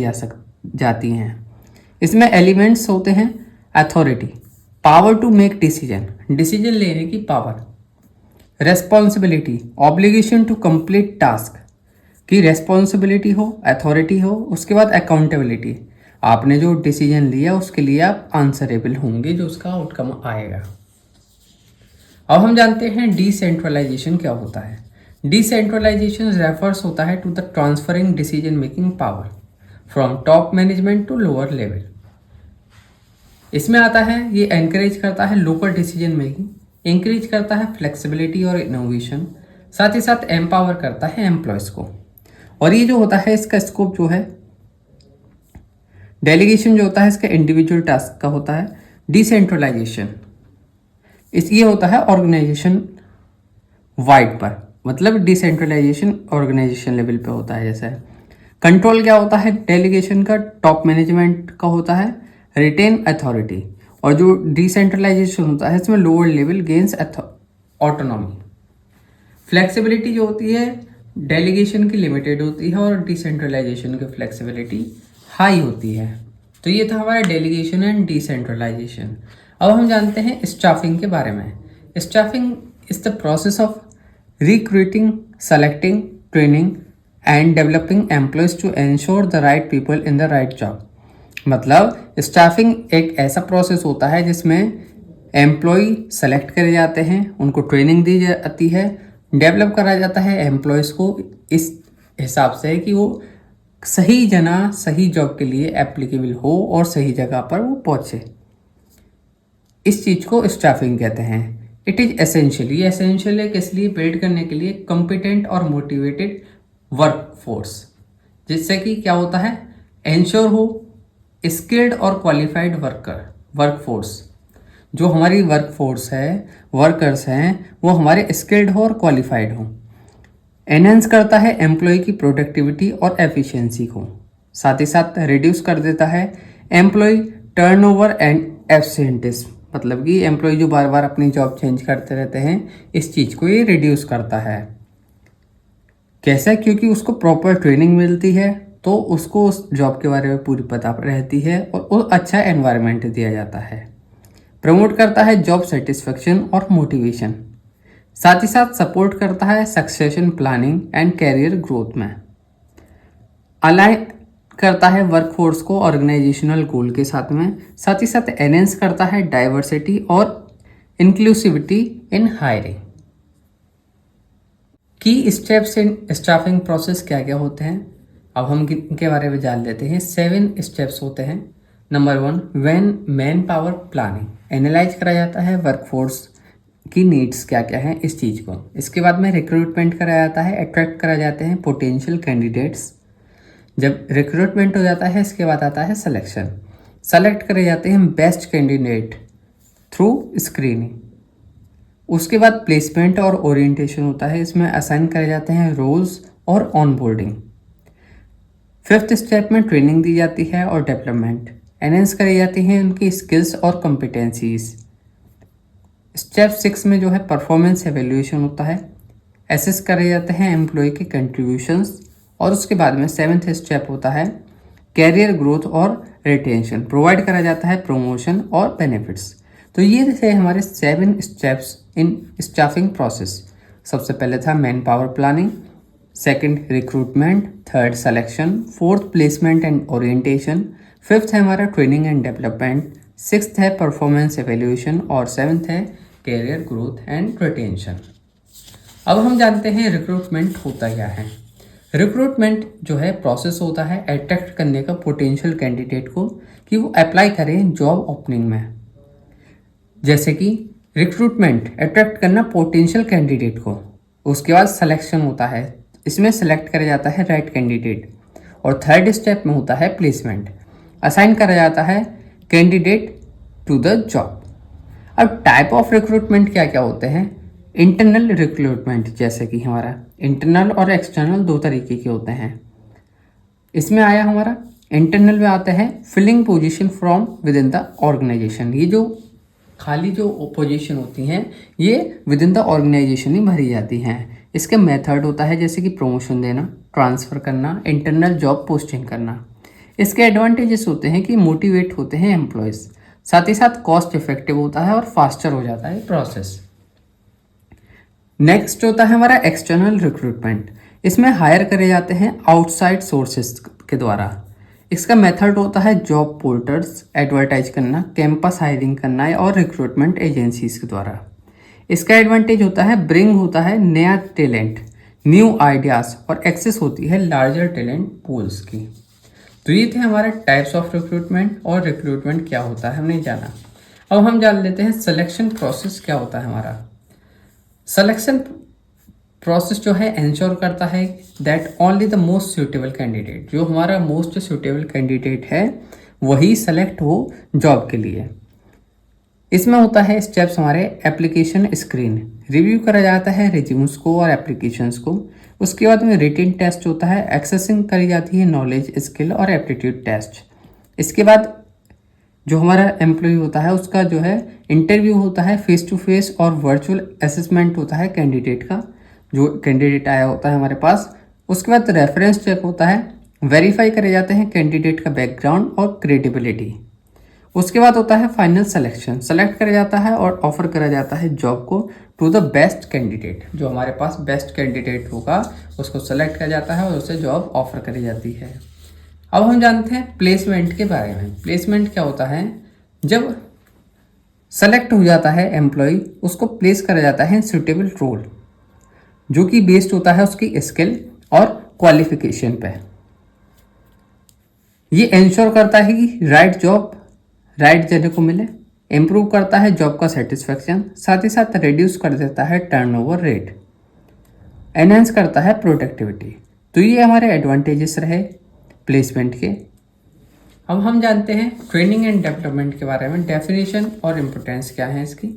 जाती हैं। इसमें एलिमेंट्स होते हैं authority, power to make decision, decision लेने की power. Responsibility, obligation to complete task, कि रेस्पॉन्सिबिलिटी हो, अथॉरिटी हो, उसके बाद अकाउंटेबिलिटी। आपने जो डिसीजन लिया उसके लिए आप आंसरेबल होंगे, जो उसका आउटकम आएगा। अब हम जानते हैं डिसेंट्रलाइजेशन क्या होता है। डिसेंट्रलाइजेशन रेफर्स होता है to the transferring decision making power from top management to lower level. इसमें आता है, ये एनकरेज करता है लोकल डिसीजन मेकिंग, इंक्रीज करता है फ्लेक्सिबिलिटी और इनोवेशन, साथ ही साथ एम्पावर करता है एम्प्लॉयज़ को। और ये जो होता है इसका स्कोप जो है, डेलीगेशन जो होता है इसका इंडिविजुअल टास्क का होता है। डिसेंट्रलाइजेशन ये होता है ऑर्गेनाइजेशन वाइड पर, मतलब डिसेंट्रलाइजेशन ऑर्गेनाइजेशन लेवल पे होता है। जैसे कंट्रोल क्या होता है डेलीगेशन का, टॉप मैनेजमेंट का होता है रिटेन अथॉरिटी, और जो डिसेंट्रलाइजेशन होता है इसमें lower level gains autonomy. Flexibility जो होती है डेलीगेशन की लिमिटेड होती है और डिसेंट्रलाइजेशन की फ्लेक्सिबिलिटी हाई होती है। तो ये था हमारा डेलीगेशन एंड डिसेंट्रलाइजेशन। अब हम जानते हैं स्टाफिंग के बारे में। Staffing is the process of recruiting, selecting, training and developing employees to ensure the right people in the right job. मतलब स्टाफिंग एक ऐसा प्रोसेस होता है जिसमें एम्प्लॉय सेलेक्ट करे जाते हैं, उनको ट्रेनिंग दी जाती है, डेवलप करा जाता है एम्प्लॉयज़ को इस हिसाब से कि वो सही जना सही जॉब के लिए एप्लीकेबल हो और सही जगह पर वो पहुँचे। इस चीज़ को स्टाफिंग कहते हैं। इट इज़ एसेंशियली एसेंशियल है किस लिए, बिल्ड करने के लिए कॉम्पिटेंट और मोटिवेटेड वर्क फोर्स, जिससे कि क्या होता है, एंश्योर हो स्किल्ड और क्वालिफाइड वर्कफोर्स। जो हमारी वर्कफोर्स है, वर्कर्स हैं, वो हमारे स्किल्ड हो और क्वालिफाइड हो। एनहेंस करता है एम्प्लॉय की प्रोडक्टिविटी और एफिशिएंसी को, साथ ही साथ रिड्यूस कर देता है एम्प्लॉय टर्नओवर एंड एब्सेंटिज्म, मतलब कि एम्प्लॉय जो बार बार अपनी जॉब चेंज करते रहते हैं, इस चीज़ को ये रिड्यूस करता है। कैसे? क्योंकि उसको प्रॉपर ट्रेनिंग मिलती है, तो उसको उस जॉब के बारे में पूरी पता रहती है और अच्छा एनवायरनमेंट दिया जाता है। प्रमोट करता है जॉब सेटिस्फेक्शन और मोटिवेशन, साथ ही साथ सपोर्ट करता है succession planning and career growth में। अलाइन करता है वर्कफोर्स को ऑर्गेनाइजेशनल गोल के साथ ही साथ एनहेंस करता है डाइवर्सिटी और इंक्लूसिविटी इन हायरिंग। की स्टेप्स इन स्टाफिंग प्रोसेस क्या क्या होते हैं, अब हम इनके बारे में जान लेते हैं। 7 स्टेप्स होते हैं। Number 1, when man power planning, analyse करा जाता है वर्कफोर्स की नीड्स क्या क्या हैं इस चीज़ को। इसके बाद में रिक्रूटमेंट करा जाता है, अट्रैक्ट करा जाते हैं पोटेंशियल कैंडिडेट्स। जब रिक्रूटमेंट हो जाता है इसके बाद आता है सिलेक्शन, सेलेक्ट करे जाते हैं बेस्ट कैंडिडेट थ्रू स्क्रीनिंग। उसके बाद प्लेसमेंट और ओरिएंटेशन होता है, इसमें असाइन करे जाते हैं रोल्स और ऑनबोर्डिंग। 5th स्टेप में ट्रेनिंग दी जाती है और डेवलपमेंट, एनहेंस करी जाती हैं उनकी स्किल्स और कॉम्पिटेंसीज। स्टेप 6 में जो है परफॉर्मेंस एवेल्यूएशन होता है, एसेस करे जाते हैं एम्प्लॉय के कंट्रीब्यूशंस। और उसके बाद में 7th स्टेप होता है कैरियर ग्रोथ और रिटेंशन, प्रोवाइड करा जाता है प्रमोशन और बेनिफिट्स। तो ये थे हमारे 7 स्टेप्स इन स्टाफिंग प्रोसेस। सबसे पहले था man power planning, second recruitment, third selection, fourth placement and orientation, fifth है हमारा ट्रेनिंग एंड डेवलपमेंट, सिक्स्थ है परफॉर्मेंस एवेल्यूएशन और 7th है कैरियर ग्रोथ एंड रिटेंशन। अब हम जानते हैं रिक्रूटमेंट होता क्या है। रिक्रूटमेंट जो है प्रोसेस होता है अट्रैक्ट करने का पोटेंशियल कैंडिडेट को कि वो अप्लाई करें जॉब ओपनिंग में। जैसे कि रिक्रूटमेंट अट्रैक्ट करना पोटेंशियल कैंडिडेट को, उसके बाद सिलेक्शन होता है, इसमें सेलेक्ट करा जाता है राइट कैंडिडेट। और थर्ड स्टेप में होता है प्लेसमेंट, असाइन करा जाता है कैंडिडेट टू द जॉब। अब टाइप ऑफ रिक्रूटमेंट क्या क्या होते हैं। इंटरनल रिक्रूटमेंट, जैसे कि हमारा इंटरनल और एक्सटर्नल 2 तरीके के होते हैं। इसमें आया हमारा इंटरनल में आते हैं filling position from within the organization. ये जो खाली जो पोजीशन होती हैं ये विद इन द ऑर्गेनाइजेशन ही भरी जाती हैं। इसके मेथड होता है जैसे कि प्रमोशन देना, ट्रांसफ़र करना, इंटरनल जॉब पोस्टिंग करना। इसके एडवांटेजेस होते हैं कि मोटिवेट होते हैं एम्प्लॉयज़, साथ ही साथ कॉस्ट इफेक्टिव होता है और फास्टर हो जाता है प्रोसेस। नेक्स्ट होता है हमारा एक्सटर्नल रिक्रूटमेंट। इसमें हायर करे जाते हैं आउटसाइड सोर्सेज के द्वारा। इसका मेथड होता है जॉब पोर्टल्स, एडवर्टाइज करना, कैंपस हायरिंग करना है और रिक्रूटमेंट एजेंसीज के द्वारा। इसका एडवांटेज होता है ब्रिंग होता है नया टैलेंट, न्यू आइडियाज़ और एक्सेस होती है लार्जर टैलेंट पूल्स की। तो ये थे हमारे टाइप्स ऑफ रिक्रूटमेंट और रिक्रूटमेंट क्या होता है हमने जाना। अब हम जान लेते हैं सिलेक्शन प्रोसेस क्या होता है हमारा। सिलेक्शन प्रोसेस जो है इंश्योर करता है that only the most suitable candidate, जो हमारा मोस्ट सूटेबल कैंडिडेट है वही सेलेक्ट हो जॉब के लिए। इसमें होता है स्टेप्स हमारे एप्लीकेशन स्क्रीन, रिव्यू करा जाता है रिज्यूम्स को और एप्लीकेशंस को। उसके बाद में रिटन टेस्ट होता है, एक्सेसिंग करी जाती है नॉलेज, स्किल और एप्टीट्यूड टेस्ट। इसके बाद जो हमारा एम्प्लॉय होता है उसका जो है इंटरव्यू होता है, फेस टू फेस और वर्चुअल असेसमेंट होता है कैंडिडेट का, जो कैंडिडेट आया होता है हमारे पास। उसके बाद रेफरेंस चेक होता है, वेरीफाई करे जाते हैं कैंडिडेट का बैकग्राउंड और क्रेडिबिलिटी। उसके बाद होता है फाइनल सिलेक्शन, सेलेक्ट करा जाता है और ऑफर करा जाता है जॉब को टू द बेस्ट कैंडिडेट। जो हमारे पास बेस्ट कैंडिडेट होगा उसको सेलेक्ट किया जाता है और उसे जॉब ऑफर करी जाती है। अब हम जानते हैं प्लेसमेंट के बारे में। प्लेसमेंट क्या होता है, जब सेलेक्ट हो जाता है एम्प्लॉय उसको प्लेस करा जाता है सुटेबल रोल, जो कि बेस्ड होता है उसकी स्किल और क्वालिफिकेशन पे। ये इंश्योर करता है कि राइट जॉब राइट जगह को मिले, इम्प्रूव करता है जॉब का सेटिस्फैक्शन, साथ ही साथ रिड्यूस कर देता है टर्नओवर रेट, एनहेंस करता है प्रोडक्टिविटी। तो ये हमारे एडवांटेजेस रहे प्लेसमेंट के। अब हम जानते हैं ट्रेनिंग एंड डेवलपमेंट के बारे में, डेफिनेशन और इम्पोर्टेंस क्या है इसकी।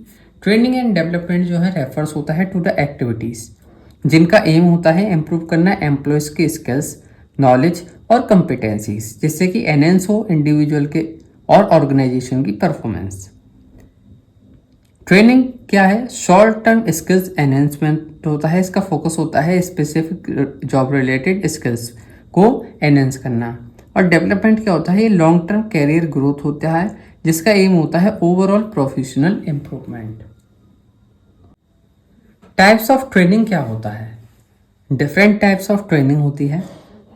ट्रेनिंग एंड डेवलपमेंट जो है रेफर्स होता है टू द एक्टिविटीज़ जिनका एम होता है इम्प्रूव करना एम्प्लॉयज़ के स्किल्स, नॉलेज और कंपिटेंसीज, जिससे कि एनहेंस हो इंडिविजुअल के और ऑर्गेनाइजेशन की परफॉर्मेंस। ट्रेनिंग क्या है, शॉर्ट टर्म स्किल्स एनहेंसमेंट होता है, इसका फोकस होता है स्पेसिफिक जॉब रिलेटेड स्किल्स को एनहेंस करना। और डेवलपमेंट क्या होता है, ये लॉन्ग टर्म कैरियर ग्रोथ होता है जिसका एम होता है overall professional improvement. Types of training क्या होता है, डिफरेंट टाइप्स ऑफ ट्रेनिंग होती है,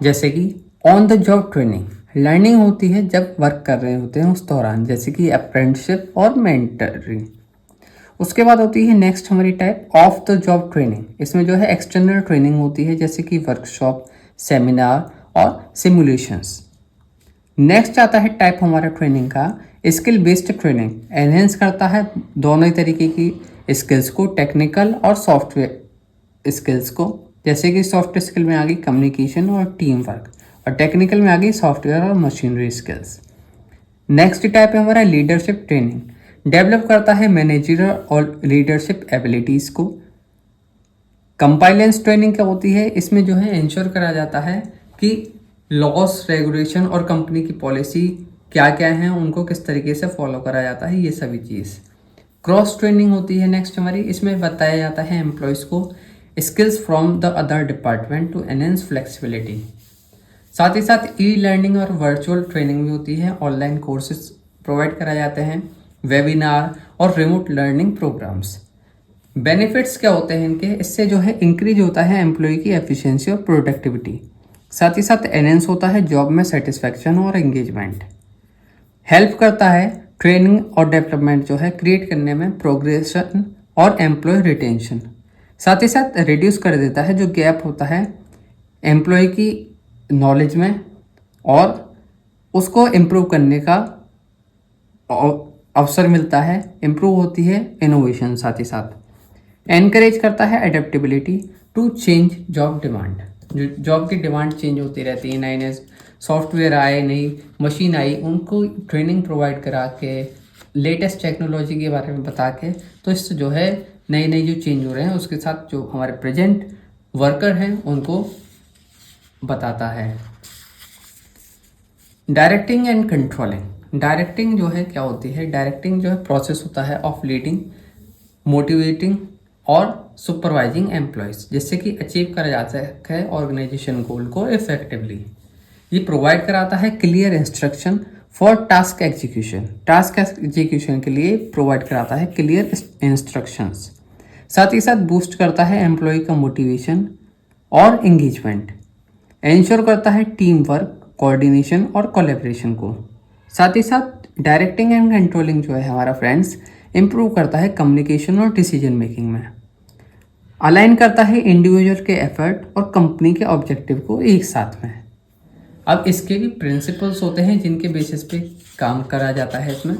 जैसे कि on the job training, learning होती है जब वर्क कर रहे होते हैं उस दौरान, जैसे कि अप्रेंटिसशिप और मेंटरिंग। उसके बाद होती है नेक्स्ट हमारी type of the job training, इसमें जो है एक्सटर्नल ट्रेनिंग होती है जैसे कि वर्कशॉप, सेमिनार और सिमुलेशंस। नेक्स्ट आता है टाइप हमारा ट्रेनिंग का स्किल बेस्ड ट्रेनिंग, एनहेंस करता है दोनों ही तरीके की स्किल्स को, टेक्निकल और सॉफ्टवेयर स्किल्स को, जैसे कि सॉफ्ट स्किल में आ गई कम्युनिकेशन और टीम वर्क, और टेक्निकल में आ गई सॉफ्टवेयर और मशीनरी स्किल्स। नेक्स्ट टाइप है हमारा लीडरशिप ट्रेनिंग, डेवलप करता है मैनेजर और लीडरशिप एबिलिटीज़ को। कंपाइलेंस ट्रेनिंग क्या होती है, इसमें जो है इंश्योर करा जाता है कि लॉस, रेगुलेशन और कंपनी की पॉलिसी क्या क्या हैं उनको किस तरीके से फॉलो करा जाता है, ये सभी चीज़। क्रॉस ट्रेनिंग होती है नेक्स्ट हमारी, इसमें बताया जाता है एम्प्लॉयज़ को skills from the other department to enhance flexibility. साथ ही साथ ई लर्निंग और वर्चुअल ट्रेनिंग भी होती है, ऑनलाइन कोर्सेज प्रोवाइड कराए जाते हैं, वेबिनार और रिमोट लर्निंग प्रोग्राम्स। बेनिफिट्स क्या होते हैं इनके, इससे जो है इंक्रीज होता है एम्प्लॉय की एफिशिएंसी और प्रोडक्टिविटी, साथ ही साथ एनहेंस होता है जॉब में सेटिस्फैक्शन और एंगेजमेंट। हेल्प करता है ट्रेनिंग और डेवलपमेंट जो है क्रिएट करने में प्रोग्रेशन और एम्प्लॉय रिटेंशन। साथ ही साथ रिड्यूस कर देता है जो गैप होता है एम्प्लॉय की नॉलेज में और उसको इम्प्रूव करने का अवसर मिलता है, इम्प्रूव होती है इनोवेशन। साथ ही साथ एनकरेज करता है adaptability to change job demand, जो जॉब की डिमांड चेंज होती रहती है, नए नए सॉफ्टवेयर आए, नई मशीन आई, उनको ट्रेनिंग प्रोवाइड करा के लेटेस्ट टेक्नोलॉजी के बारे में बता के, तो इससे जो है नई नई जो चेंज हो रहे हैं उसके साथ जो हमारे प्रेजेंट वर्कर हैं उनको बताता है। डायरेक्टिंग एंड कंट्रोलिंग, डायरेक्टिंग जो है क्या होती है, डायरेक्टिंग जो है प्रोसेस होता है ऑफ लीडिंग, मोटिवेटिंग और सुपरवाइजिंग एम्प्लॉयज़, जिससे कि अचीव करा जाता है ऑर्गेनाइजेशन गोल को इफेक्टिवली। ये प्रोवाइड कराता है clear instruction for task execution, task execution के लिए प्रोवाइड कराता है क्लियर इंस्ट्रक्शंस। साथ ही साथ बूस्ट करता है एम्प्लॉय का मोटिवेशन और एंगेजमेंट। एंश्योर करता है टीम वर्क, कोऑर्डिनेशन और कोलैबोरेशन को। साथ ही साथ डायरेक्टिंग एंड कंट्रोलिंग जो है हमारा फ्रेंड्स इम्प्रूव करता है कम्युनिकेशन और डिसीजन मेकिंग में। अलाइन करता है इंडिविजुअल के एफर्ट और कंपनी के ऑब्जेक्टिव को एक साथ में। अब इसके भी प्रिंसिपल्स होते हैं जिनके बेसिस पे काम करा जाता है। इसमें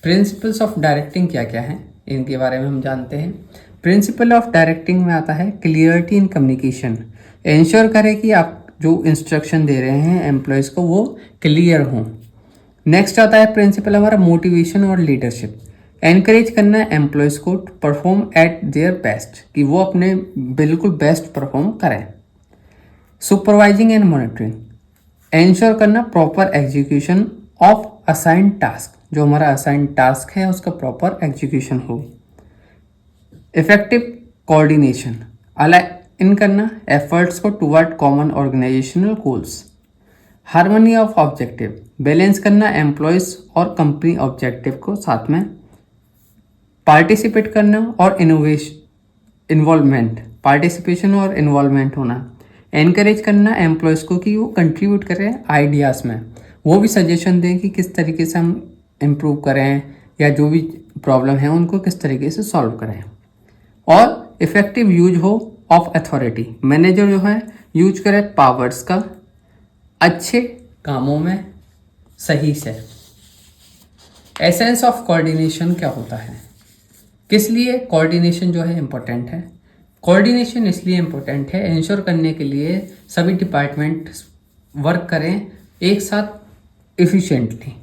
प्रिंसिपल्स ऑफ डायरेक्टिंग क्या क्या हैं इनके बारे में हम जानते हैं। प्रिंसिपल ऑफ डायरेक्टिंग में आता है क्लियरिटी इन कम्युनिकेशन। इंश्योर करें कि आप जो इंस्ट्रक्शन दे रहे हैं एम्प्लॉयज़ को वो क्लियर हों। नेक्स्ट आता है प्रिंसिपल हमारा मोटिवेशन और लीडरशिप। एनकरेज करना है एम्प्लॉयज़ को to perform at their best, कि वो अपने बिल्कुल बेस्ट परफॉर्म करें। सुपरवाइजिंग एंड मॉनिटरिंग, एंश्योर करना proper execution of assigned task, जो हमारा असाइंड टास्क है उसका प्रॉपर एग्जीक्यूशन हो। इफेक्टिव कोऑर्डिनेशन, अलाइन करना एफर्ट्स को toward common organizational goals. Harmony of objective, balance करना एम्प्लॉयज़ और कंपनी ऑब्जेक्टिव को साथ में। पार्टिसिपेट करना और इन्वॉल्वमेंट, पार्टिसिपेशन और इन्वॉल्वमेंट होना। एनकरेज करना एम्प्लॉयज़ को कि वो कंट्रीब्यूट करें आइडियाज़ में, वो भी सजेशन दें कि किस तरीके से हम इम्प्रूव करें या जो भी प्रॉब्लम है उनको किस तरीके से सॉल्व करें। और इफ़ेक्टिव यूज हो ऑफ अथॉरिटी, मैनेजर जो है यूज करे पावर्स का अच्छे कामों में सही से। एसेंस ऑफ कोऑर्डिनेशन क्या होता है, किस लिए कोऑर्डिनेशन जो है इम्पोर्टेंट है। कोऑर्डिनेशन इसलिए इम्पोर्टेंट है इंश्योर करने के लिए सभी डिपार्टमेंट वर्क करें एक साथ एफिशिएंटली।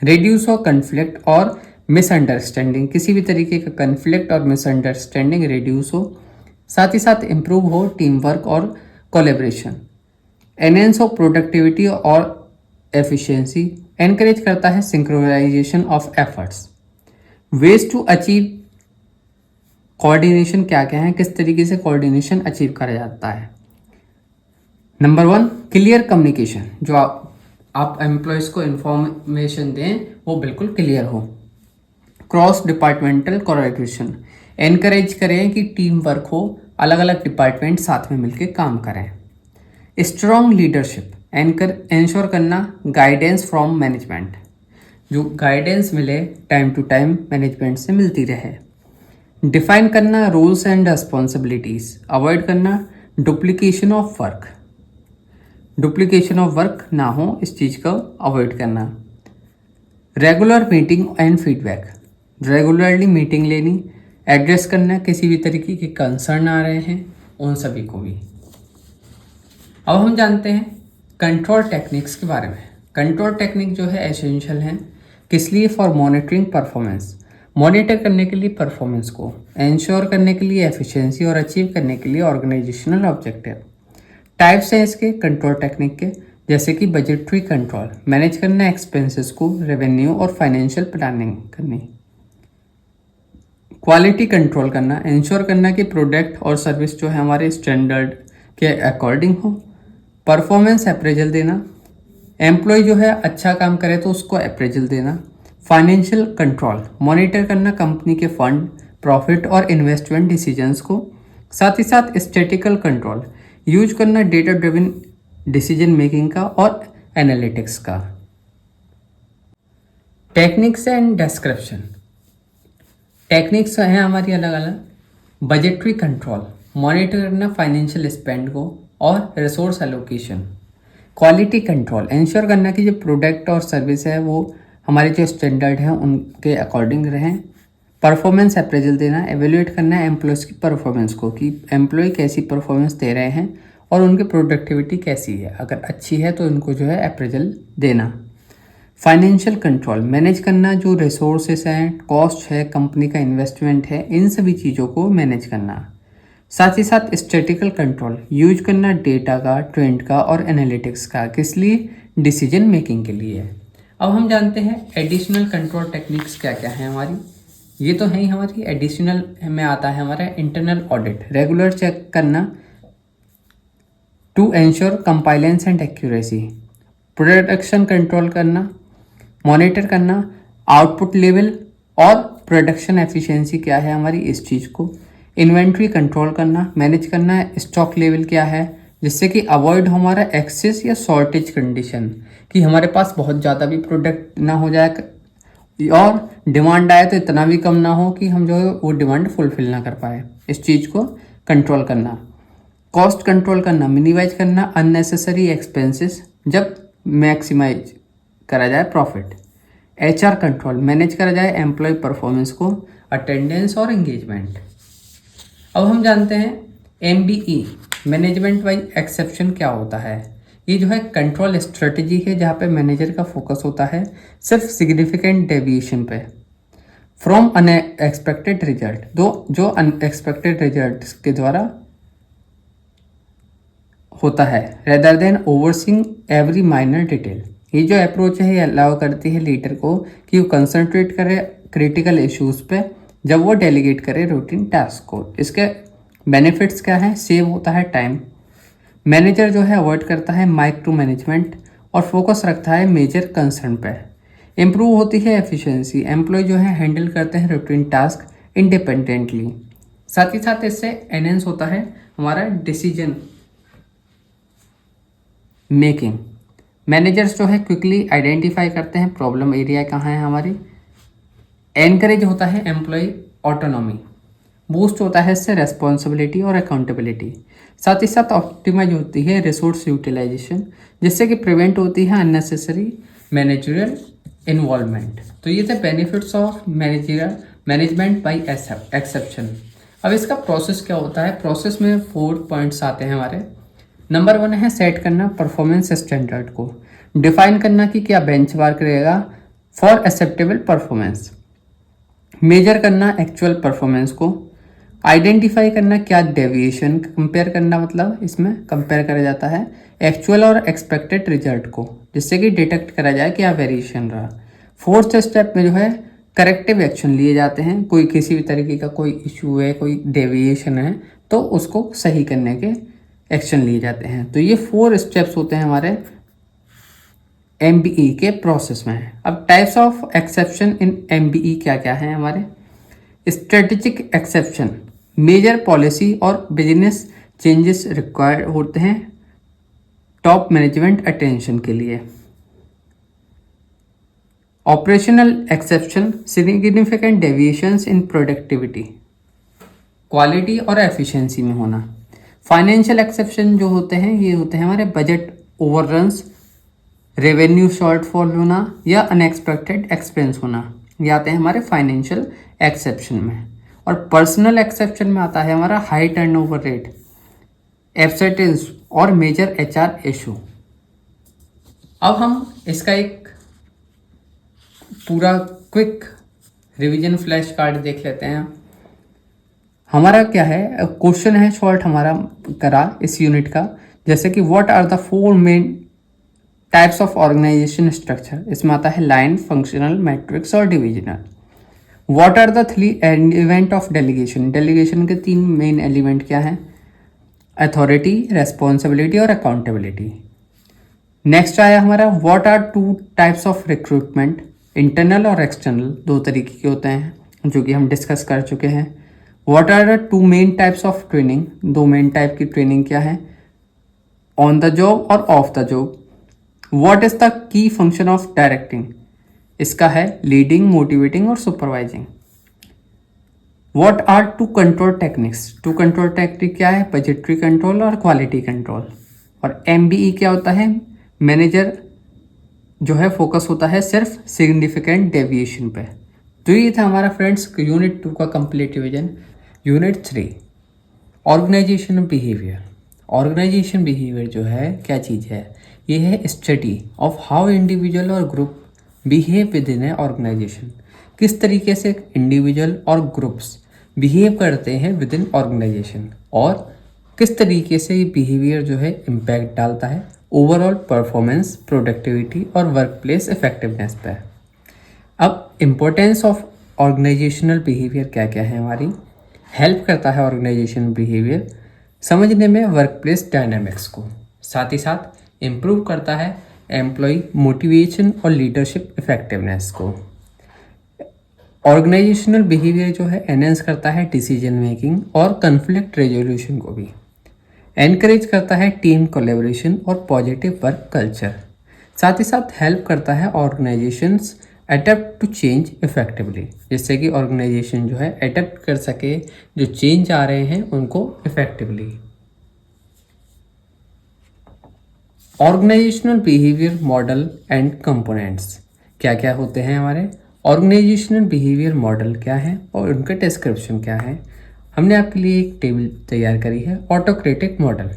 रिड्यूस हो कन्फ्लिक्ट और मिसअंडरस्टैंडिंग, किसी भी तरीके का कन्फ्लिक्ट और मिसअंडरस्टैंडिंग रिड्यूस हो। साथ ही साथ इम्प्रूव हो टीम वर्क और कोलेब्रेशन। एनहेंस हो प्रोडक्टिविटी और एफिशिएंसी, एनकरेज करता है synchronization of efforts. Ways to achieve coordination क्या क्या है, किस तरीके से कोऑर्डिनेशन अचीव करा जाता है। नंबर 1 क्लियर कम्युनिकेशन, जो आप एम्प्लॉयज़ को इंफॉर्मेशन दें वो बिल्कुल क्लियर हो। क्रॉस डिपार्टमेंटल कोलैबोरेशन, एनकरेज करें कि टीम वर्क हो, अलग अलग डिपार्टमेंट साथ में मिलकर काम करें। स्ट्रॉन्ग लीडरशिप, इंश्योर करना गाइडेंस फ्रॉम मैनेजमेंट, जो गाइडेंस मिले टाइम टू टाइम मैनेजमेंट से मिलती रहे। डिफाइन करना रोल्स एंड रिस्पॉन्सिबिलिटीज़, अवॉइड करना duplication of work, duplication of work ना हो इस चीज़ को अवॉइड करना। Regular meeting and feedback, regularly meeting लेनी, एड्रेस करना किसी भी तरीके के कंसर्न आ रहे हैं उन सभी को भी। अब हम जानते हैं कंट्रोल टेक्निक्स के बारे में। कंट्रोल टेक्निक जो है एसेंशियल हैं किस लिए, फॉर मॉनिटरिंग परफॉर्मेंस, मॉनिटर करने के लिए परफॉर्मेंस को, इंश्योर करने के लिए एफिशिएंसी और अचीव करने के लिए ऑर्गेनाइजेशनल ऑब्जेक्टिव। टाइप्स हैं इसके कंट्रोल टेक्निक के, जैसे कि बजटरी कंट्रोल, मैनेज करना एक्सपेंसेस को, रेवेन्यू और फाइनेंशियल प्लानिंग करनी। क्वालिटी कंट्रोल करना, इंश्योर करना कि प्रोडक्ट और सर्विस जो है हमारे स्टैंडर्ड के अकॉर्डिंग हो। परफॉर्मेंस अप्रेजल देना, एम्प्लॉय जो है अच्छा काम करे तो उसको अप्रेजल देना। फाइनेंशियल कंट्रोल, मॉनिटर करना कंपनी के फंड, प्रॉफिट और इन्वेस्टमेंट डिसीजंस को। साथ ही साथ स्टैटिकल कंट्रोल, यूज करना डेटा ड्रिवन डिसीजन मेकिंग का और एनालिटिक्स का। टेक्निक्स एंड डिस्क्रिप्शन, टेक्निक्स हैं हमारी अलग अलग। बजटरी कंट्रोल, मॉनिटर करना फाइनेंशियल स्पेंड को और resource allocation. Quality control, ensure करना कि जो प्रोडक्ट और सर्विस है वो हमारे जो स्टैंडर्ड हैं उनके अकॉर्डिंग रहें। परफॉर्मेंस अप्रेजल देना, एवेल्यूएट करना है एम्प्लॉयज़ की परफॉर्मेंस को कि एम्प्लॉय कैसी परफॉर्मेंस दे रहे हैं और उनकी प्रोडक्टिविटी कैसी है, अगर अच्छी है तो उनको जो है अप्रेजल देना। फाइनेंशियल कंट्रोल, मैनेज करना जो रिसोर्सेस हैं, कॉस्ट है, कंपनी का इन्वेस्टमेंट है, इन सभी चीज़ों को मैनेज करना। साथ ही साथ स्टैटिकल कंट्रोल, यूज करना डेटा का, ट्रेंड का और एनालिटिक्स का, किस लिए, डिसीजन मेकिंग के लिए। अब हम जानते हैं एडिशनल कंट्रोल टेक्निक्स क्या क्या हैं हमारी। ये तो है ही हमारी। एडिशनल में आता है हमारा इंटरनल ऑडिट, रेगुलर चेक करना to ensure compliance and accuracy. Production control करना, मॉनिटर करना आउटपुट लेवल और प्रोडक्शन एफिशिएंसी क्या है हमारी इस चीज़ को। इन्वेंट्री कंट्रोल करना, मैनेज करना स्टॉक लेवल क्या है, जिससे कि अवॉइड हमारा एक्सेस या शॉर्टेज कंडीशन, कि हमारे पास बहुत ज़्यादा भी प्रोडक्ट ना हो जाए और डिमांड आए तो इतना भी कम ना हो कि हम जो है वो डिमांड फुलफिल ना कर पाए। इस चीज़ को कंट्रोल करना, कॉस्ट कंट्रोल करना, मिनिमाइज करना अननेसेसरी एक्सपेंसेस जब मैक्सिमाइज करा जाए प्रॉफिट। एचआर कंट्रोल, मैनेज करा जाए एम्प्लॉय परफॉर्मेंस को, अटेंडेंस और एंगेजमेंट। अब हम जानते हैं MBE, मैनेजमेंट बाई एक्सेप्शन, क्या होता है। ये जो है कंट्रोल स्ट्रेटजी है जहाँ पे मैनेजर का फोकस होता है सिर्फ सिग्निफिकेंट डेविएशन पे फ्रॉम अनएक्सपेक्टेड रिजल्ट, जो अनएक्सपेक्टेड रिजल्ट के द्वारा होता है, rather than overseeing every minor detail. ये जो अप्रोच है ये अलाउ करती है लीडर को कि वो कंसंट्रेट करे क्रिटिकल इश्यूज पे जब वो डेलीगेट करे रूटीन टास्क को। इसके बेनिफिट्स क्या है? सेव होता है टाइम, मैनेजर जो है अवॉइड करता है माइक्रो मैनेजमेंट और फोकस रखता है मेजर कंसर्न पे। इम्प्रूव होती है एफिशिएंसी, एम्प्लॉय जो है हैंडल करते हैं रूटीन टास्क इंडिपेंडेंटली। साथ ही साथ इससे एनहेंस होता है हमारा डिसीजन मेकिंग, मैनेजर्स जो है क्विकली आइडेंटिफाई करते हैं प्रॉब्लम एरिया कहाँ है हमारी। एनकरेज होता है एम्प्लॉय ऑटोनॉमी, बूस्ट होता है इससे रेस्पॉन्सिबिलिटी और अकाउंटेबिलिटी। साथ ही साथ ऑप्टिमाइज होती है रिसोर्स यूटिलाइजेशन, जिससे कि प्रिवेंट होती है अननेसेसरी मैनेजरियल इन्वॉल्वमेंट। तो ये थे benefits of managerial management by exception. अब इसका प्रोसेस क्या होता है? प्रोसेस में 4 पॉइंट्स आते हैं हमारे। नंबर 1 है सेट करना परफॉर्मेंस स्टैंडर्ड को, डिफाइन करना कि क्या बेंचमार्क रहेगा फॉर एक्सेप्टेबल परफॉर्मेंस, मेजर करना एक्चुअल परफॉर्मेंस को, आइडेंटिफाई करना क्या डेविएशन, कंपेयर करना मतलब इसमें कंपेयर करा जाता है एक्चुअल और एक्सपेक्टेड रिजल्ट को, जिससे कि डिटेक्ट करा जाए क्या वेरिएशन रहा। फोर्थ स्टेप में जो है करेक्टिव एक्शन लिए जाते हैं, कोई किसी भी तरीके का कोई इशू है, कोई डेविएशन है तो उसको सही करने के एक्शन लिए जाते हैं। तो ये 4 स्टेप्स होते हैं हमारे MBE के प्रोसेस में। अब types of exception in MBE क्या क्या है हमारे? स्ट्रेटेजिक एक्सेप्शन, मेजर पॉलिसी और बिजनेस चेंजेस रिक्वायर्ड होते हैं टॉप मैनेजमेंट अटेंशन के लिए। ऑपरेशनल एक्सेप्शन, सिग्निफिकेंट डेविएशंस इन प्रोडक्टिविटी, क्वालिटी और एफिशिएंसी में होना। फाइनेंशियल एक्सेप्शन जो होते हैं ये होते हैं हमारे बजट ओवररन्स, रेवेन्यू शॉर्टफॉल होना या अनएक्सपेक्टेड एक्सपेंस होना, ये आते हैं हमारे फाइनेंशियल एक्सेप्शन में। और पर्सनल एक्सेप्शन में आता है हमारा हाई टर्नओवर रेट, एब्सेंटेंस और मेजर HR इशू। अब हम इसका एक पूरा क्विक रिवीजन फ्लैश कार्ड देख लेते हैं। हमारा क्या है क्वेश्चन है शॉर्ट हमारा करा इस यूनिट का, जैसे कि what are the 4 main types of organization structure. इसमें आता है लाइन, फंक्शनल, मैट्रिक्स और divisional. What are the 3 element of delegation, delegation के 3 मेन एलिमेंट क्या हैं? अथॉरिटी, रेस्पॉन्सिबिलिटी और अकाउंटेबिलिटी। नेक्स्ट आया हमारा what are 2 types of recruitment, internal और एक्सटर्नल, 2 तरीके के होते हैं जो कि हम डिस्कस कर चुके हैं। What are the 2 main types of training, 2 main type की ट्रेनिंग क्या है? ऑन द जॉब और off the job. What is the key function of directing, इसका है लीडिंग, मोटिवेटिंग और supervising. What are 2 control techniques, 2 control technique क्या है? बजटरी कंट्रोल और क्वालिटी कंट्रोल। और MBE क्या होता है? मैनेजर जो है फोकस होता है सिर्फ सिग्निफिकेंट डेविएशन पे। तो ये था हमारा फ्रेंड्स यूनिट 2 का complete revision. Unit 3 organization behaviour. Organization behaviour जो है क्या चीज़ है? ये है स्टडी ऑफ हाउ इंडिविजुअल और group behave within a organization, किस तरीके से इंडिविजुअल और ग्रुप्स बिहेव करते हैं विद इन ऑर्गेनाइजेशन और किस तरीके से ये बिहेवियर जो है इम्पैक्ट डालता है ओवरऑल परफॉर्मेंस, प्रोडक्टिविटी और वर्क प्लेस इफेक्टिवनेस पे। अब इम्पोर्टेंस ऑफ ऑर्गेनाइजेशनल बिहेवियर क्या क्या है हमारी? हेल्प करता है ऑर्गेनाइजेशन बिहेवियर समझने में वर्क प्लेस डायनामिक्स को, साथ ही साथ इम्प्रूव करता है एम्प्लॉय मोटिवेशन और लीडरशिप इफेक्टिवनेस को। ऑर्गेनाइजेशनल बिहेवियर जो है एनहेंस करता है डिसीजन मेकिंग और कन्फ्लिक्ट रेजोल्यूशन को भी। एनकरेज करता है टीम कोलेबोरेशन और पॉजिटिव वर्क कल्चर। साथ ही साथ हेल्प करता है organizations adapt to change effectively, जिससे कि ऑर्गेनाइजेशन जो है अडेप्ट कर सके जो चेंज आ रहे हैं उनको effectively. Organizational behaviour model and components क्या क्या होते हैं हमारे ऑर्गेनाइजेशनल बिहेवियर मॉडल क्या है और उनका डिस्क्रिप्शन क्या है। हमने आपके लिए एक टेबल तैयार करी है ऑटोक्रेटिक मॉडल।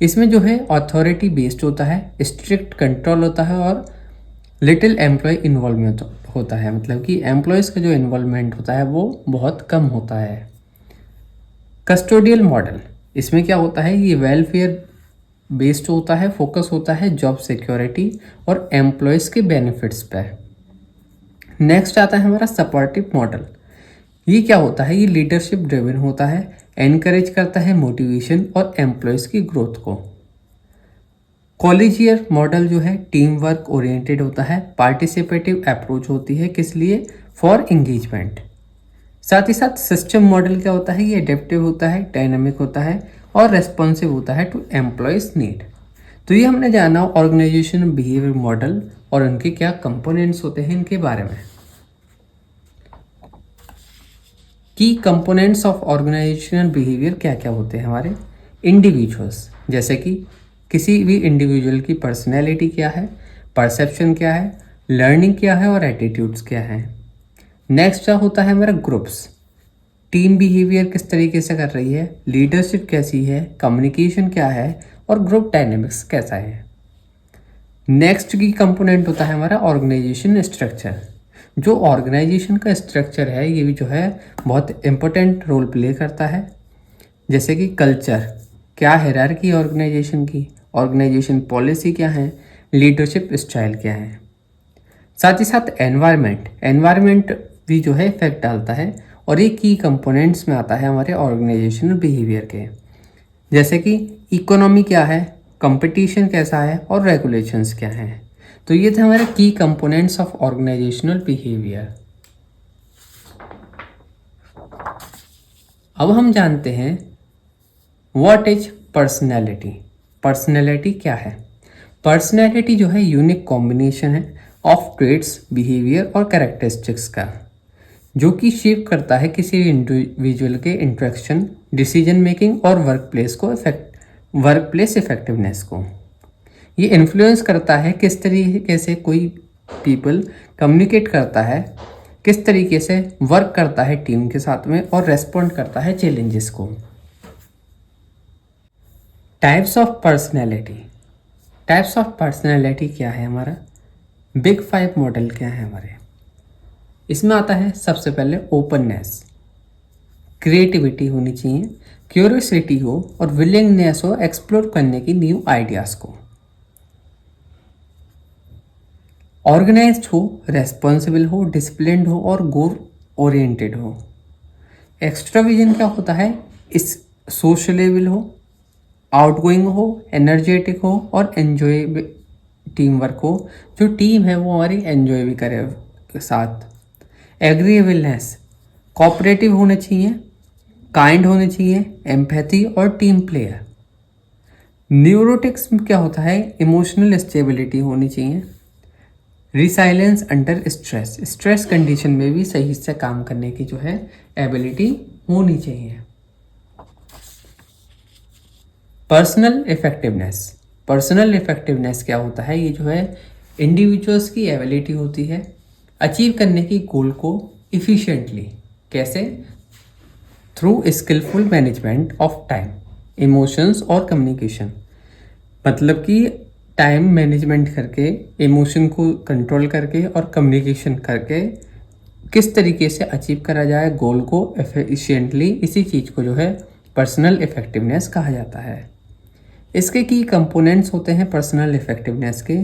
इसमें जो है अथॉरिटी बेस्ड होता है, स्ट्रिक्ट कंट्रोल होता है और लिटिल एम्प्लॉय इन्वॉल्वमेंट होता है, मतलब कि एम्प्लॉयज़ का जो इन्वॉल्वमेंट होता है वो बहुत कम होता है। कस्टोडियल मॉडल, इसमें क्या होता है, ये वेलफेयर बेस्ड होता है, फोकस होता है जॉब सिक्योरिटी और एम्प्लॉयज़ के बेनिफिट्स पर। नेक्स्ट आता है हमारा सपोर्टिव मॉडल। ये क्या होता है, ये लीडरशिप ड्रिवन होता है, एनकरेज करता है मोटिवेशन और एम्प्लॉयज़ की ग्रोथ को। कॉलेजियर मॉडल जो है टीम वर्क ओरिएंटेड होता है, पार्टिसिपेटिव अप्रोच होती है, किस लिए, फॉर एंगेजमेंट। साथ ही साथ सिस्टम मॉडल क्या होता है, ये एडेप्टिव होता है, डायनामिक होता है और रेस्पॉन्सिव होता है टू एम्प्लॉयज़ नीड। तो ये हमने जाना ऑर्गेनाइजेशन बिहेवियर मॉडल और उनके क्या कंपोनेंट्स होते हैं इनके बारे में। की कंपोनेंट्स ऑफ ऑर्गेनाइजेशनल बिहेवियर क्या क्या होते हैं हमारे इंडिविजुअल्स, जैसे कि किसी भी इंडिविजुअल की पर्सनैलिटी क्या है, परसेप्शन क्या है, लर्निंग क्या है और एटीट्यूड्स क्या है। नेक्स्ट क्या होता है हमारा ग्रुप्स, टीम बिहेवियर किस तरीके से कर रही है, लीडरशिप कैसी है, कम्युनिकेशन क्या है और ग्रुप डायनेमिक्स कैसा है। नेक्स्ट की कंपोनेंट होता है हमारा ऑर्गेनाइजेशन स्ट्रक्चर। जो ऑर्गेनाइजेशन का स्ट्रक्चर है ये भी जो है बहुत इम्पोर्टेंट रोल प्ले करता है, जैसे कि कल्चर, क्या हायरार्की ऑर्गेनाइजेशन की, ऑर्गेनाइजेशन पॉलिसी क्या है, लीडरशिप स्टाइल क्या है। साथ ही साथ एनवायरनमेंट भी जो है इफेक्ट डालता है और ये की कंपोनेंट्स में आता है हमारे ऑर्गेनाइजेशनल बिहेवियर के, जैसे कि इकोनॉमी क्या है, कंपटीशन कैसा है और रेगुलेशंस क्या हैं। तो ये थे हमारे की कंपोनेंट्स ऑफ ऑर्गेनाइजेशनल बिहेवियर। अब हम जानते हैं व्हाट इज पर्सनैलिटी। पर्सनैलिटी क्या है, पर्सनैलिटी जो है यूनिक कॉम्बिनेशन है ऑफ ट्रेट्स, बिहेवियर और कैरेक्टरिस्टिक्स का, जो कि शेप करता है किसी भी इंडिविजुअल के इंटरेक्शन, डिसीजन मेकिंग और वर्क प्लेस इफेक्टिवनेस को। ये इन्फ्लुएंस करता है किस तरीके से कोई पीपल कम्युनिकेट करता है, किस तरीके से वर्क करता है टीम के साथ में और रेस्पॉन्ड करता है चैलेंजेस को। Types of personality, types of personality क्या है हमारा, बिग 5 मॉडल क्या है हमारे। इसमें आता है सबसे पहले ओपननेस, क्रिएटिविटी होनी चाहिए, क्यूरियोसिटी हो और विलिंगनेस हो एक्सप्लोर करने की न्यू आइडियाज़ को। ऑर्गेनाइज्ड हो, रेस्पॉन्सिबल हो, डिसिप्लिन्ड हो और गोल ओरिएंटेड हो। एक्सट्राविजन क्या होता है, इस सोशलेबल हो, आउटगोइंग हो, एनर्जेटिक हो और एंजॉय टीम वर्क हो, जो टीम है वो हमारी एंजॉय भी करे साथ। एग्रीएबलनेस, कोऑपरेटिव होने चाहिए, काइंड होने चाहिए, एम्पैथी और टीम प्लेयर। न्यूरोटिक्स में क्या होता है, इमोशनल स्टेबिलिटी होनी चाहिए, resilience under stress, stress condition में भी सही से काम करने की जो है एबिलिटी होनी चाहिए। पर्सनल इफेक्टिवनेस, पर्सनल इफेक्टिवनेस क्या होता है, ये जो है इंडिविजुअल्स की एबिलिटी होती है अचीव करने की गोल को इफ़िशिएंटली, कैसे, through skilful management of time, emotions और कम्युनिकेशन। मतलब कि टाइम मैनेजमेंट करके, इमोशन को कंट्रोल करके और कम्युनिकेशन करके किस तरीके से अचीव करा जाए गोल को एफिशिएंटली, इसी चीज़ को जो है पर्सनल इफेक्टिवनेस कहा जाता है। इसके की कंपोनेंट्स होते हैं पर्सनल इफेक्टिवनेस के,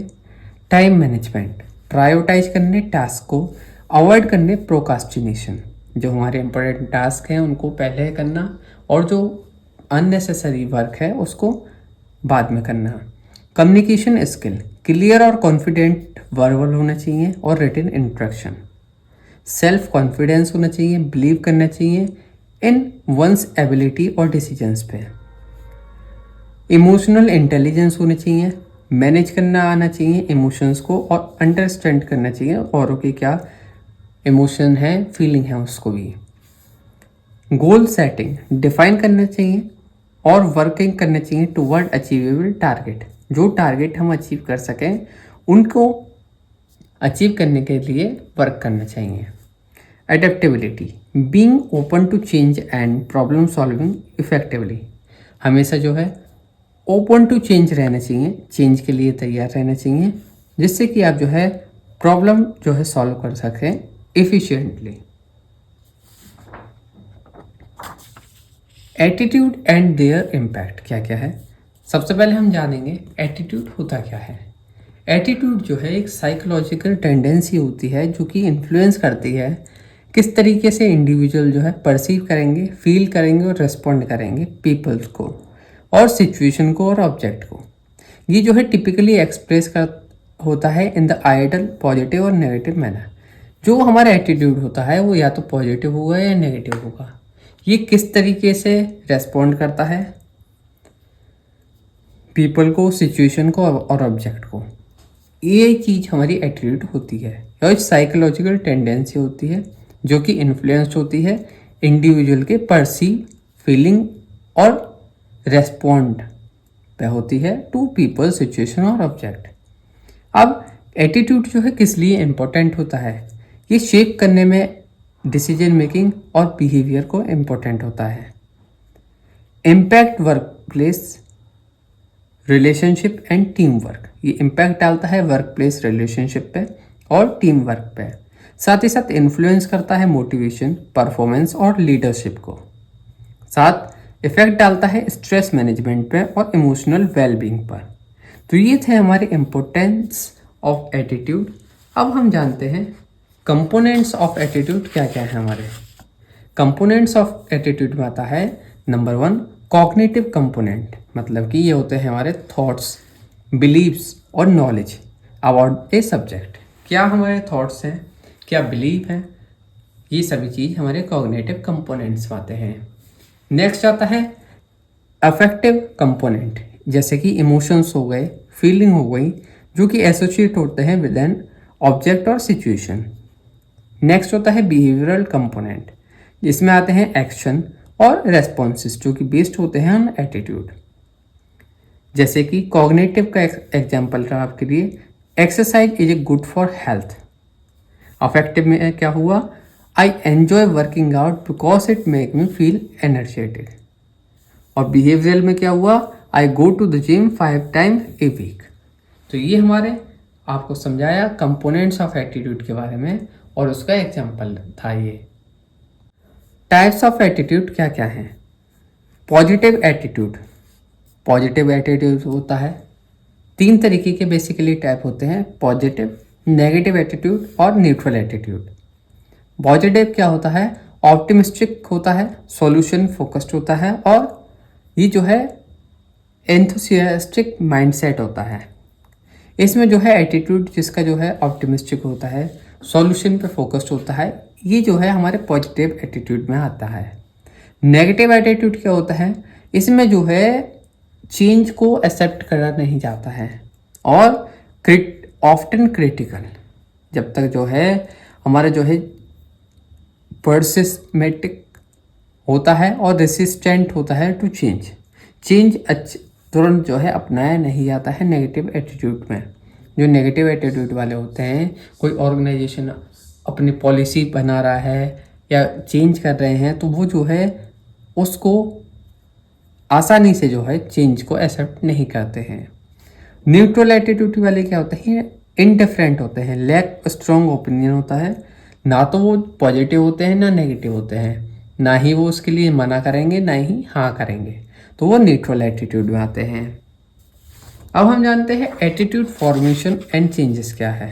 टाइम मैनेजमेंट, प्रायोरिटाइज करने टास्क को, अवॉइड करने प्रोकास्टिनेशन, जो हमारे इंपॉर्टेंट टास्क हैं उनको पहले करना और जो अननेसेसरी वर्क है उसको बाद में करना। कम्युनिकेशन स्किल, क्लियर और कॉन्फिडेंट वर्बल होना चाहिए और रिटन इंस्ट्रक्शन। सेल्फ कॉन्फिडेंस होना चाहिए, बिलीव करना चाहिए इन वंस एबिलिटी और डिसीजंस पे। इमोशनल इंटेलिजेंस होनी चाहिए, मैनेज करना आना चाहिए इमोशंस को, और अंडरस्टैंड करना चाहिए औरों के क्या इमोशन है, फीलिंग है उसको भी। गोल सेटिंग डिफाइन करना चाहिए और वर्किंग करना चाहिए टुवर्ड अचीवेबल टारगेट। जो टारगेट हम अचीव कर सकें उनको अचीव करने के लिए वर्क करना चाहिए। Adaptability being open to change and problem solving effectively, हमेशा जो है ओपन टू चेंज रहना चाहिए, चेंज के लिए तैयार रहना चाहिए, जिससे कि आप जो है प्रॉब्लम जो है सॉल्व कर सकें efficiently. Attitude and there impact क्या क्या है, सबसे पहले हम जानेंगे एटीट्यूड होता क्या है। एटीट्यूड जो है एक साइकोलॉजिकल टेंडेंसी होती है जो कि इन्फ्लुएंस करती है किस तरीके से इंडिविजुअल जो है परसीव करेंगे, फील करेंगे और रिस्पॉन्ड करेंगे पीपल्स को और सिचुएशन को और ऑब्जेक्ट को। ये जो है टिपिकली एक्सप्रेस कर होता है इन द आइडल पॉजिटिव और नेगेटिव मैनर। जो हमारा एटीट्यूड होता है वो या तो पॉजिटिव होगा या नेगेटिव होगा। ये किस तरीके से रेस्पॉन्ड करता है पीपल को, सिचुएशन को और ऑब्जेक्ट को, ये चीज़ हमारी एटीट्यूड होती है। और साइकोलॉजिकल टेंडेंसी होती है जो कि इन्फ्लुएंस्ड होती है इंडिविजुअल के परसीव, फीलिंग और रेस्पॉन्ड पे होती है टू पीपल, सिचुएशन और ऑब्जेक्ट। अब एटीट्यूड जो है किस लिए इम्पोर्टेंट होता है, ये शेप करने में डिसीजन मेकिंग और बिहेवियर को इम्पोर्टेंट होता है। Impact work place relationship and team work, ये इम्पैक्ट डालता है वर्क प्लेस रिलेशनशिप पे और टीम वर्क पे। साथ ही साथ इन्फ्लुएंस करता है मोटिवेशन, परफॉर्मेंस और लीडरशिप को। साथ इफेक्ट डालता है स्ट्रेस मैनेजमेंट पे और इमोशनल वेलबींग पर। तो ये थे हमारे इम्पोर्टेंस ऑफ एटीट्यूड। अब हम जानते हैं कंपोनेंट्स ऑफ एटीट्यूड क्या क्या है हमारे। कंपोनेंट्स ऑफ एटीट्यूड में आता है नंबर 1 कॉग्निटिव कंपोनेंट, मतलब कि ये होते हैं हमारे थॉट्स, बिलीव्स और नॉलेज अबाउट ए सब्जेक्ट। क्या हमारे थॉट्स हैं, क्या बिलीव हैं, ये सभी चीज़ हमारे कॉग्निटिव कंपोनेंट्स में आते हैं। नेक्स्ट आता है अफेक्टिव कंपोनेंट, जैसे कि इमोशंस हो गए, फीलिंग हो गई, जो कि एसोसिएट होते हैं विद एन ऑब्जेक्ट और सिचुएशन। नेक्स्ट होता है बिहेवियरल कंपोनेंट, जिसमें आते हैं एक्शन और रेस्पॉन्सेस जो कि बेस्ड होते हैं ऑन एटीट्यूड। जैसे कि कॉग्निटिव का एग्जांपल रहा आपके लिए, exercise is a good for health. Affective में क्या हुआ, I enjoy working out because it make me feel energetic. और बिहेवियरल में क्या हुआ, I go to the gym 5 times a week. तो ये हमारे आपको समझाया कंपोनेंट्स ऑफ एटीट्यूड के बारे में और उसका एग्जांपल था ये। टाइप्स ऑफ एटीट्यूड क्या क्या हैं। पॉजिटिव एटीट्यूड, पॉजिटिव एटीट्यूड होता है 3 तरीके के बेसिकली टाइप होते हैं, पॉजिटिव, नेगेटिव एटीट्यूड और न्यूट्रल एटीट्यूड। पॉजिटिव क्या होता है, ऑप्टिमिस्टिक होता है, सॉल्यूशन फोकस्ड होता है और ये जो है एंथुसियास्टिक माइंडसेट होता है। इसमें जो है एटीट्यूड जिसका जो है ऑप्टिमिस्टिक होता है, सॉल्यूशन पे फोकस्ड होता है, ये जो है हमारे पॉजिटिव एटीट्यूड में आता है। नेगेटिव एटीट्यूड क्या होता है, इसमें जो है चेंज को एक्सेप्ट करा नहीं जाता है और ऑफ्टन क्रिटिकल, जब तक जो है हमारा जो है परसिस्टेमेटिक होता है और रेसिस्टेंट होता है टू चेंज। चेंज तुरंत जो है अपनाया नहीं जाता है नेगेटिव एटीट्यूड में। जो नेगेटिव एटीट्यूड वाले होते हैं, कोई ऑर्गेनाइजेशन अपनी पॉलिसी बना रहा है या चेंज कर रहे हैं, तो वो जो है उसको आसानी से जो है चेंज को एक्सेप्ट नहीं करते हैं। न्यूट्रल एटीट्यूड वाले क्या होते हैं, इनडिफरेंट होते हैं, लैक स्ट्रॉन्ग ओपिनियन होता है, ना तो वो पॉजिटिव होते हैं ना नेगेटिव होते हैं, ना ही वो उसके लिए मना करेंगे ना ही हाँ करेंगे, तो वो न्यूट्रल एटीट्यूड में आते हैं। अब हम जानते हैं एटीट्यूड फॉर्मेशन एंड चेंजेस क्या है।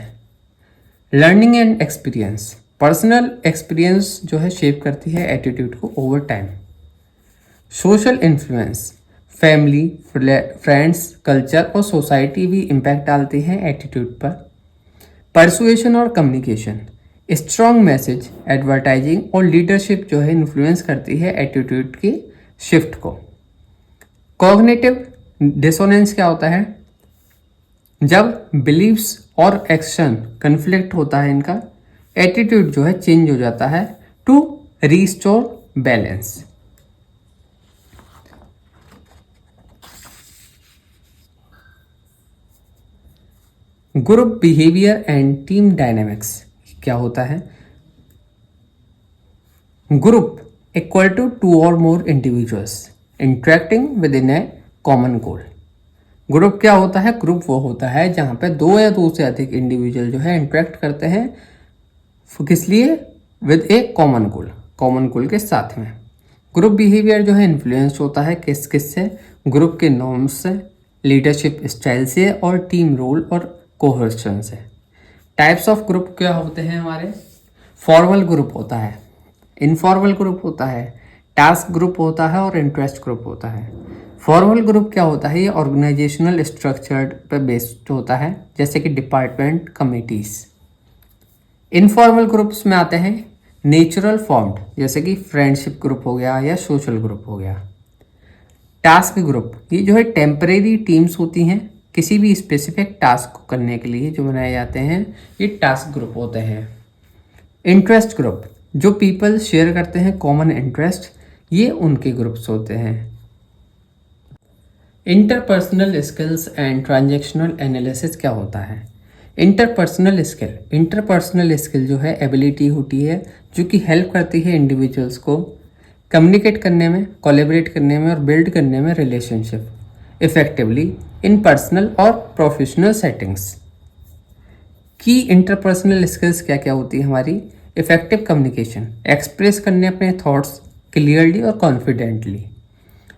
Learning and experience, personal experience जो है शेप करती है एटीट्यूड को over time. Social influence, family, friends, culture और सोसाइटी भी इम्पैक्ट डालती हैं एटीट्यूड पर। परसुएशन और कम्युनिकेशन, स्ट्रॉन्ग मैसेज, एडवर्टाइजिंग और लीडरशिप जो है इन्फ्लुएंस करती है एटीट्यूड की शिफ्ट को। कॉग्निटिव डिसोनेंस क्या होता है? जब बिलीव्स और एक्शन कन्फ्लिक्ट होता है, इनका एटीट्यूड जो है चेंज हो जाता है to restore balance. Group behaviour and team dynamics क्या होता है? ग्रुप इक्वल टू टू और more individuals interacting within a common goal. Group क्या होता है? ग्रुप वो होता है जहाँ पे दो या दो से अधिक इंडिविजुअल जो है इंटरेक्ट करते हैं, किस लिए? विद ए कॉमन गोल के साथ में। ग्रुप बिहेवियर जो है इन्फ्लुएंस होता है किस किस से? ग्रुप के नॉर्म्स से, लीडरशिप स्टाइल से और टीम रोल और कोहेशन से। टाइप्स ऑफ ग्रुप क्या होते हैं हमारे? फॉर्मल ग्रुप होता है, इनफॉर्मल ग्रुप होता है, टास्क ग्रुप होता है और इंटरेस्ट ग्रुप होता है। फॉर्मल ग्रुप क्या होता है? ये ऑर्गेनाइजेशनल स्ट्रक्चर पे बेस्ड होता है, जैसे कि डिपार्टमेंट, कमिटीज। इनफॉर्मल ग्रुप्स में आते हैं नेचुरल फॉर्म्ड, जैसे कि फ्रेंडशिप ग्रुप हो गया या सोशल ग्रुप हो गया। टास्क ग्रुप ये जो है टेम्परेरी टीम्स होती हैं, किसी भी स्पेसिफिक टास्क को करने के लिए जो बनाए जाते हैं, ये टास्क ग्रुप होते हैं। इंटरेस्ट ग्रुप जो पीपल शेयर करते हैं कॉमन इंटरेस्ट, ये उनके ग्रुप्स होते हैं। Interpersonal skills and transactional analysis क्या होता है? इंटरपर्सनल स्किल जो है एबिलिटी होती है जो कि हेल्प करती है इंडिविजुअल्स को कम्युनिकेट करने में, कोलैबोरेट करने में और बिल्ड करने में रिलेशनशिप इफेक्टिवली इन पर्सनल और प्रोफेशनल सेटिंग्स। की इंटरपर्सनल स्किल्स क्या क्या होती है हमारी? इफेक्टिव कम्युनिकेशन, एक्सप्रेस करने अपने थॉट्स क्लियरली और कॉन्फिडेंटली।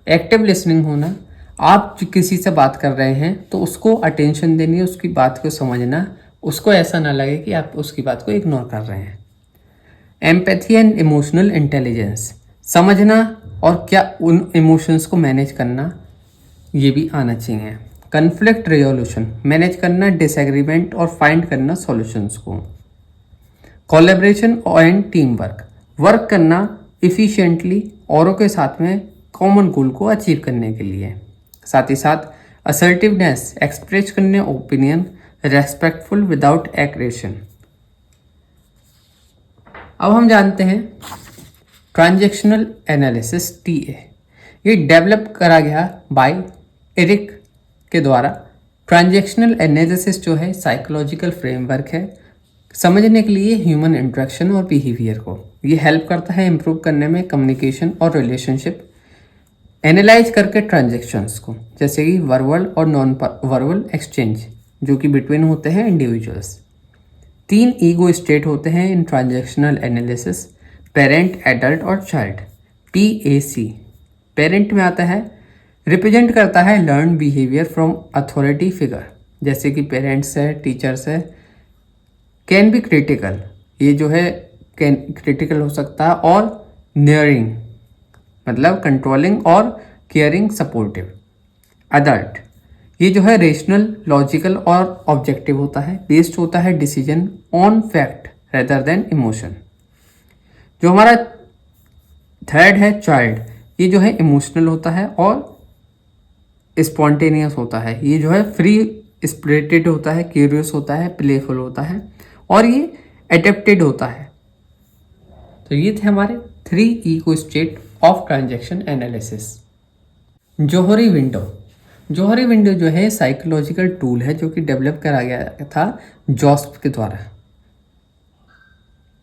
एक्टिव लिसनिंग होना, आप किसी से बात कर रहे हैं तो उसको अटेंशन देनी है, उसकी बात को समझना, उसको ऐसा ना लगे कि आप उसकी बात को इग्नोर कर रहे हैं। एम्पैथी एंड इमोशनल इंटेलिजेंस, समझना और क्या उन इमोशंस को मैनेज करना, ये भी आना चाहिए। कन्फ्लिक्ट रेजोल्यूशन, मैनेज करना डिसएग्रीमेंट और फाइंड करना सॉल्यूशंस को। Collaboration and team work, work करना इफिशिएंटली औरों के साथ में कॉमन गोल को अचीव करने के लिए। साथ ही साथ असर्टिवनेस, एक्सप्रेस करने ओपिनियन, रेस्पेक्टफुल विदाउट एग्रेशन। अब हम जानते हैं ट्रांजैक्शनल एनालिसिस टीए, ये डेवलप करा गया बाय एरिक के द्वारा। ट्रांजैक्शनल एनालिसिस जो है साइकोलॉजिकल फ्रेमवर्क है समझने के लिए ह्यूमन इंटरेक्शन और बिहेवियर को। ये हेल्प करता है इम्प्रूव करने में कम्युनिकेशन और रिलेशनशिप, एनालाइज करके ट्रांजैक्शंस को, जैसे कि वर्बल और नॉन वर्बल एक्सचेंज जो कि बिटवीन होते हैं इंडिविजुअल्स। 3 ईगो स्टेट होते हैं इन ट्रांजैक्शनल एनालिसिस, पेरेंट, एडल्ट और चाइल्ड। PAC पेरेंट में आता है, रिप्रेजेंट करता है learn behaviour from authority figure, जैसे कि पेरेंट्स है, टीचर्स है। कैन बी क्रिटिकल, ये जो है कैन क्रिटिकल हो सकता है, और नियरिंग मतलब कंट्रोलिंग और केयरिंग, सपोर्टिव। अडल्ट ये जो है रेशनल, लॉजिकल और ऑब्जेक्टिव होता है, बेस्ड होता है decision on fact rather than emotion. जो हमारा थर्ड है चाइल्ड, ये जो है इमोशनल होता है और स्पॉन्टेनियस होता है, ये जो है फ्री स्पिरिटेड होता है, क्यूरियस होता है, प्लेफुल होता है और ये एडेप्टेड होता है। तो ये थे हमारे 3 ego state of transaction analysis. Johari window, Johari window जो है साइकोलॉजिकल टूल है जो कि डेवलप करा गया था जॉस्प के द्वारा।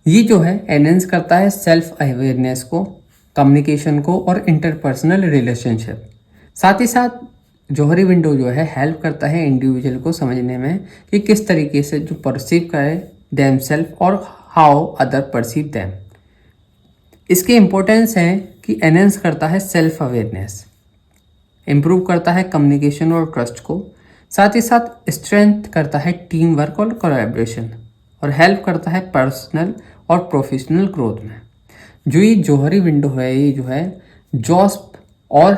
ये जो है एनहेंस करता है सेल्फ अवेयरनेस को, कम्युनिकेशन को और इंटरपर्सनल रिलेशनशिप। साथ ही साथ जोहरी विंडो जो है हेल्प करता है इंडिविजुअल को समझने में कि किस तरीके से जो परसीव करे देम सेल्फ और हाउ अदर परसीव देम। इसके इम्पोर्टेंस है कि एनहेंस करता है सेल्फ अवेयरनेस, इम्प्रूव करता है कम्युनिकेशन और ट्रस्ट को, साथ ही साथ स्ट्रेंथ करता है टीम वर्क और कोलैबोरेशन और हेल्प करता है पर्सनल और प्रोफेशनल ग्रोथ में। जो ये जोहरी विंडो है, ये जो है जॉस्प और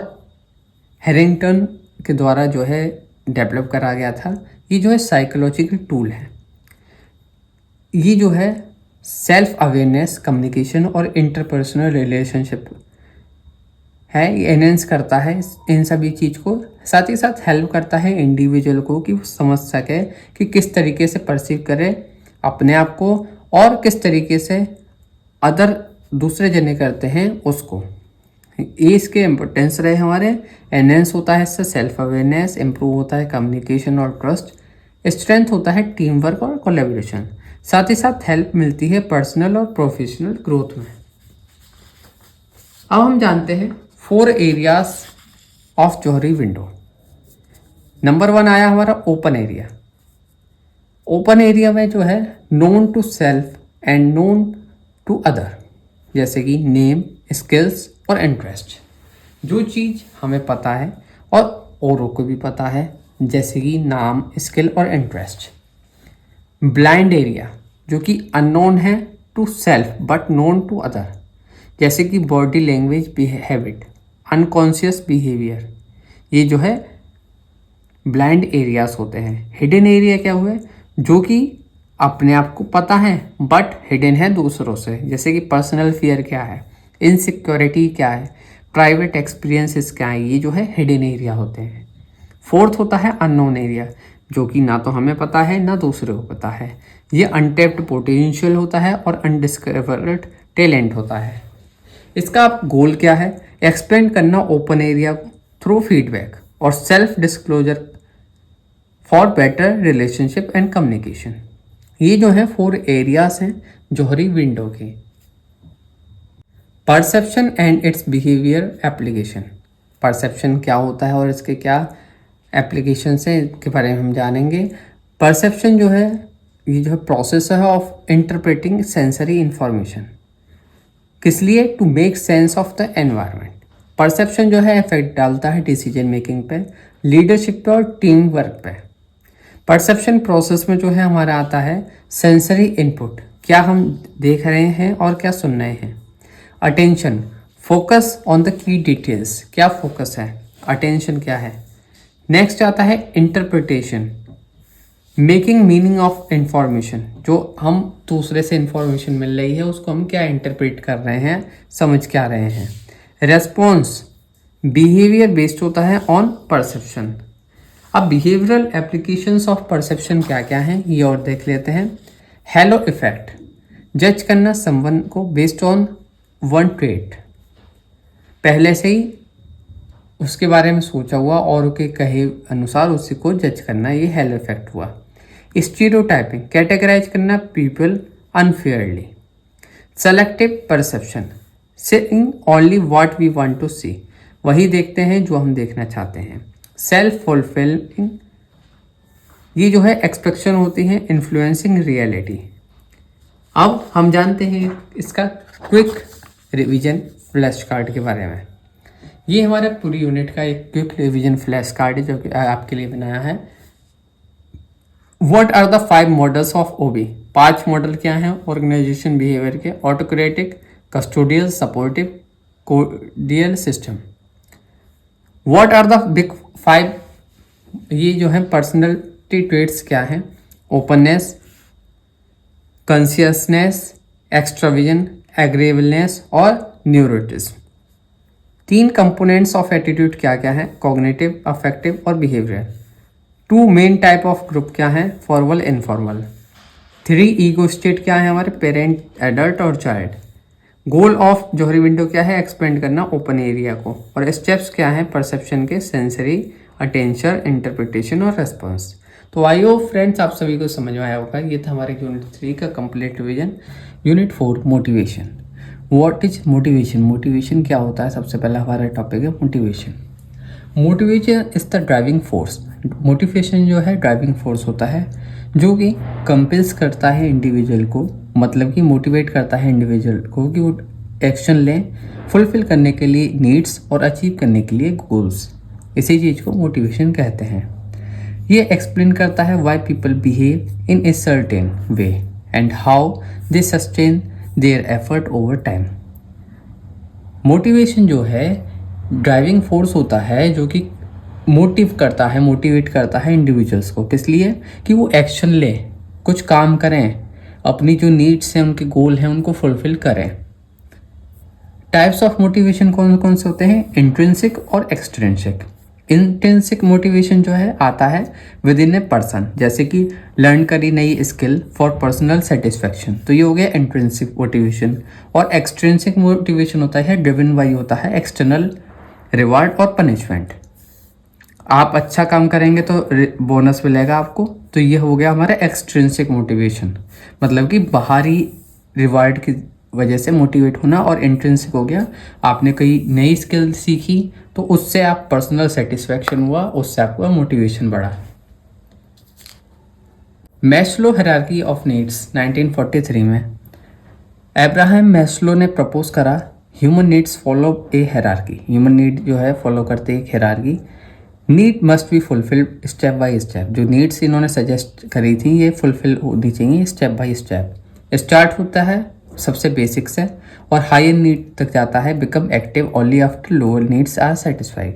हैरिंगटन के द्वारा जो है डेवलप करा गया था। ये जो है साइकोलॉजिकल टूल है। ये जो है सेल्फ अवेयरनेस, कम्युनिकेशन और इंटरपर्सनल रिलेशनशिप है ये एनहेंस करता है इन सभी चीज़ को, साथ ही साथ हेल्प करता है इंडिविजुअल को कि वो समझ सके कि किस तरीके से परसीव करे अपने आप को और किस तरीके से अदर दूसरे जने करते हैं उसको। ये इसके इम्पोर्टेंस रहे हमारे। एनहेंस होता है इससे सेल्फ अवेयरनेस, इम्प्रूव होता है कम्युनिकेशन और ट्रस्ट, स्ट्रेंथ होता है टीम वर्क और कोलेबोरेशन, साथ ही साथ हेल्प मिलती है पर्सनल और प्रोफेशनल ग्रोथ में। अब हम जानते हैं 4 areas of Johari window. Number 1 आया हमारा ओपन एरिया। ओपन एरिया में जो है known to self and known to other, जैसे कि नेम, स्किल्स और इंटरेस्ट, जो चीज़ हमें पता है और औरों को भी पता है, जैसे कि नाम, स्किल और इंटरेस्ट। ब्लाइंड एरिया जो कि अननोन है to self but known to other, जैसे कि body language, habit, unconscious behaviour, ये जो है ब्लाइंड एरियाज होते हैं। हिडन एरिया क्या हुए, जो कि अपने आप को पता है बट हिडन है दूसरों से, जैसे कि पर्सनल फियर क्या है, इनसिक्योरिटी क्या है, प्राइवेट एक्सपीरियंसेस क्या है, ये जो है हिडन एरिया होते हैं। 4th होता है अननोन एरिया, जो कि ना तो हमें पता है ना दूसरे को पता है। ये अनटेप्ड पोटेंशियल होता है और अनडिस्कवर्ड टैलेंट होता है। इसका गोल क्या है, एक्सप्लेन करना ओपन एरिया को थ्रू फीडबैक और self disclosure for better relationship and communication. ये जो है 4 एरियाज हैं जोहरी विंडो के। Perception and it's behaviour application. Perception क्या होता है और इसके क्या एप्लीकेशन है के बारे में हम जानेंगे। परसेप्शन जो है ये जो है प्रोसेस है ऑफ इंटरप्रेटिंग सेंसरी इंफॉर्मेशन, किस लिए, to make sense of the environment. Perception जो है इफेक्ट डालता है डिसीजन मेकिंग पे, लीडरशिप पे और टीम वर्क पे। परसेप्शन प्रोसेस में जो है हमारा आता है सेंसरी इनपुट, क्या हम देख रहे हैं और क्या सुन रहे हैं। Attention, focus on the key details, क्या फोकस है, अटेंशन क्या है। नेक्स्ट आता है interpretation, making meaning of information, जो हम दूसरे से इंफॉर्मेशन मिल रही है उसको हम क्या इंटरप्रेट कर रहे हैं, समझ क्या रहे हैं। रेस्पॉन्स, बिहेवियर बेस्ड होता है ऑन परसेप्शन। अब बिहेवियरल एप्लीकेशंस ऑफ परसेप्शन क्या क्या हैं ये और देख लेते हैं। हेलो इफेक्ट, जज करना समवन को बेस्ड ऑन वन ट्रेट, पहले से ही उसके बारे में सोचा हुआ और के कहे अनुसार उसी को जज करना, ये हेलो इफेक्ट हुआ। स्टीरियोटाइपिंग, कैटेगराइज करना people unfairly. Selective perception, seeing only what we want to see, वही देखते हैं जो हम देखना चाहते हैं। सेल्फ फुलफिलिंग, ये जो है एक्सपेक्टेशन होती है इन्फ्लुएंसिंग रियलिटी। अब हम जानते हैं इसका क्विक रिवीजन फ्लैश कार्ड के बारे में। ये हमारे पूरी यूनिट का एक क्विक रिवीजन फ्लैश कार्ड है जो कि आपके लिए बनाया है। What are the 5 models of OB, 5 model क्या हैं ऑर्गेनाइजेशन बिहेवियर के। Autocratic, custodial, supportive, collegial system. What are the big 5, ये जो है पर्सनैलिटी ट्रेट्स क्या हैं। ओपननेस, कॉन्शियसनेस, एक्स्ट्राविजन, एग्रीएबलनेस और न्यूरोटिज्म। 3 कंपोनेंट्स ऑफ एटीट्यूड क्या क्या है, कॉग्निटिव, अफेक्टिव और behaviour. 2 main type of group क्या है, फॉर्मल, इनफॉर्मल। 3 ईगो स्टेट क्या है हमारे, पेरेंट, एडल्ट और child. Goal of Johari window क्या है, एक्सपेंड करना ओपन एरिया को। और स्टेप्स क्या है परसेप्शन के, सेंसरी, अटेंशन, इंटरप्रिटेशन और रेस्पॉन्स। तो आई होप फ्रेंड्स आप सभी को समझ में आया होगा। ये था हमारे यूनिट 3 का complete revision. Unit 4 motivation. What is motivation, motivation क्या होता है, सबसे पहला हमारा टॉपिक है motivation. Motivation is the driving force, motivation जो है ड्राइविंग फोर्स होता है जो कि कंपेल्स करता है इंडिविजुअल को, मतलब कि मोटिवेट करता है इंडिविजुअल को कि वो एक्शन लें फुलफिल करने के लिए नीड्स और अचीव करने के लिए गोल्स। इसी चीज़ को मोटिवेशन कहते हैं। ये एक्सप्लेन करता है why people behave in a certain way and how they sustain their effort over time. Motivation जो है ड्राइविंग फोर्स होता है जो कि मोटिवेट करता है इंडिविजुअल्स को, किस लिए, कि वो एक्शन लें, कुछ काम करें, अपनी जो नीड्स हैं, उनके गोल हैं, उनको फुलफिल करें। टाइप्स ऑफ मोटिवेशन कौन कौन से होते हैं? इंट्रिंसिक और एक्सट्रिंसिक। इंट्रिंसिक मोटिवेशन जो है आता है विद इन ए पर्सन, जैसे कि लर्न करी नई स्किल फॉर पर्सनल सेटिस्फैक्शन, तो ये हो गया इंट्रिंसिक मोटिवेशन। और एक्सट्रिंसिक मोटिवेशन होता है ड्रिवन बाई होता है एक्सटर्नल रिवार्ड और पनिशमेंट। आप अच्छा काम करेंगे तो बोनस मिलेगा आपको, तो ये हो गया हमारा एक्सट्रिंसिक मोटिवेशन, मतलब कि बाहरी रिवार्ड की वजह से मोटिवेट होना। और इंट्रिंसिक हो गया आपने कोई नई स्किल सीखी तो उससे आप पर्सनल सेटिस्फैक्शन हुआ, उससे आपका मोटिवेशन बढ़ा। मैस्लो हायरार्की ऑफ नीड्स 1943 में अब्राहम मैस्लो ने प्रपोज करा ह्यूमन नीड्स फॉलो ए हायरार्की। ह्यूमन नीड जो है फॉलो करते एक hierarchy. Need must be fulfilled step by step. जो नीड्स इन्होंने सजेस्ट करी थी ये फुलफिल होनी चाहिए स्टेप बाय स्टेप। स्टार्ट होता है सबसे बेसिक से और हायर नीड तक जाता है। Become active only after lower needs are satisfied.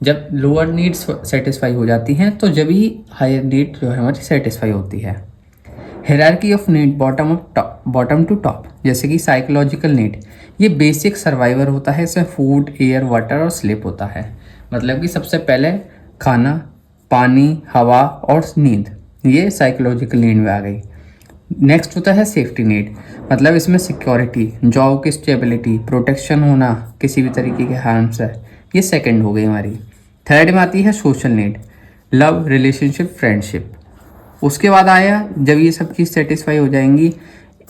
जब लोअर नीड्स सेटिस्फाई हो जाती हैं तो जब ही हायर नीड जो है हमारी सेटिस्फाई होती है। Hierarchy of need bottom to top, जैसे कि साइकोलॉजिकल नीड, ये बेसिक सर्वाइवर होता है। इसमें फूड, एयर, वाटर और स्लीप होता है। मतलब कि सबसे पहले खाना, पानी, हवा और नींद, ये साइकोलॉजिकल नीड में आ गई। नेक्स्ट होता है सेफ्टी नीड, मतलब इसमें सिक्योरिटी, जॉब की स्टेबिलिटी, प्रोटेक्शन होना किसी भी तरीके के हार्म से, ये सेकंड हो गई हमारी। थर्ड में आती है social need, love, relationship, friendship. उसके बाद आया जब ये सब चीज़ सेटिस्फाई हो जाएंगी,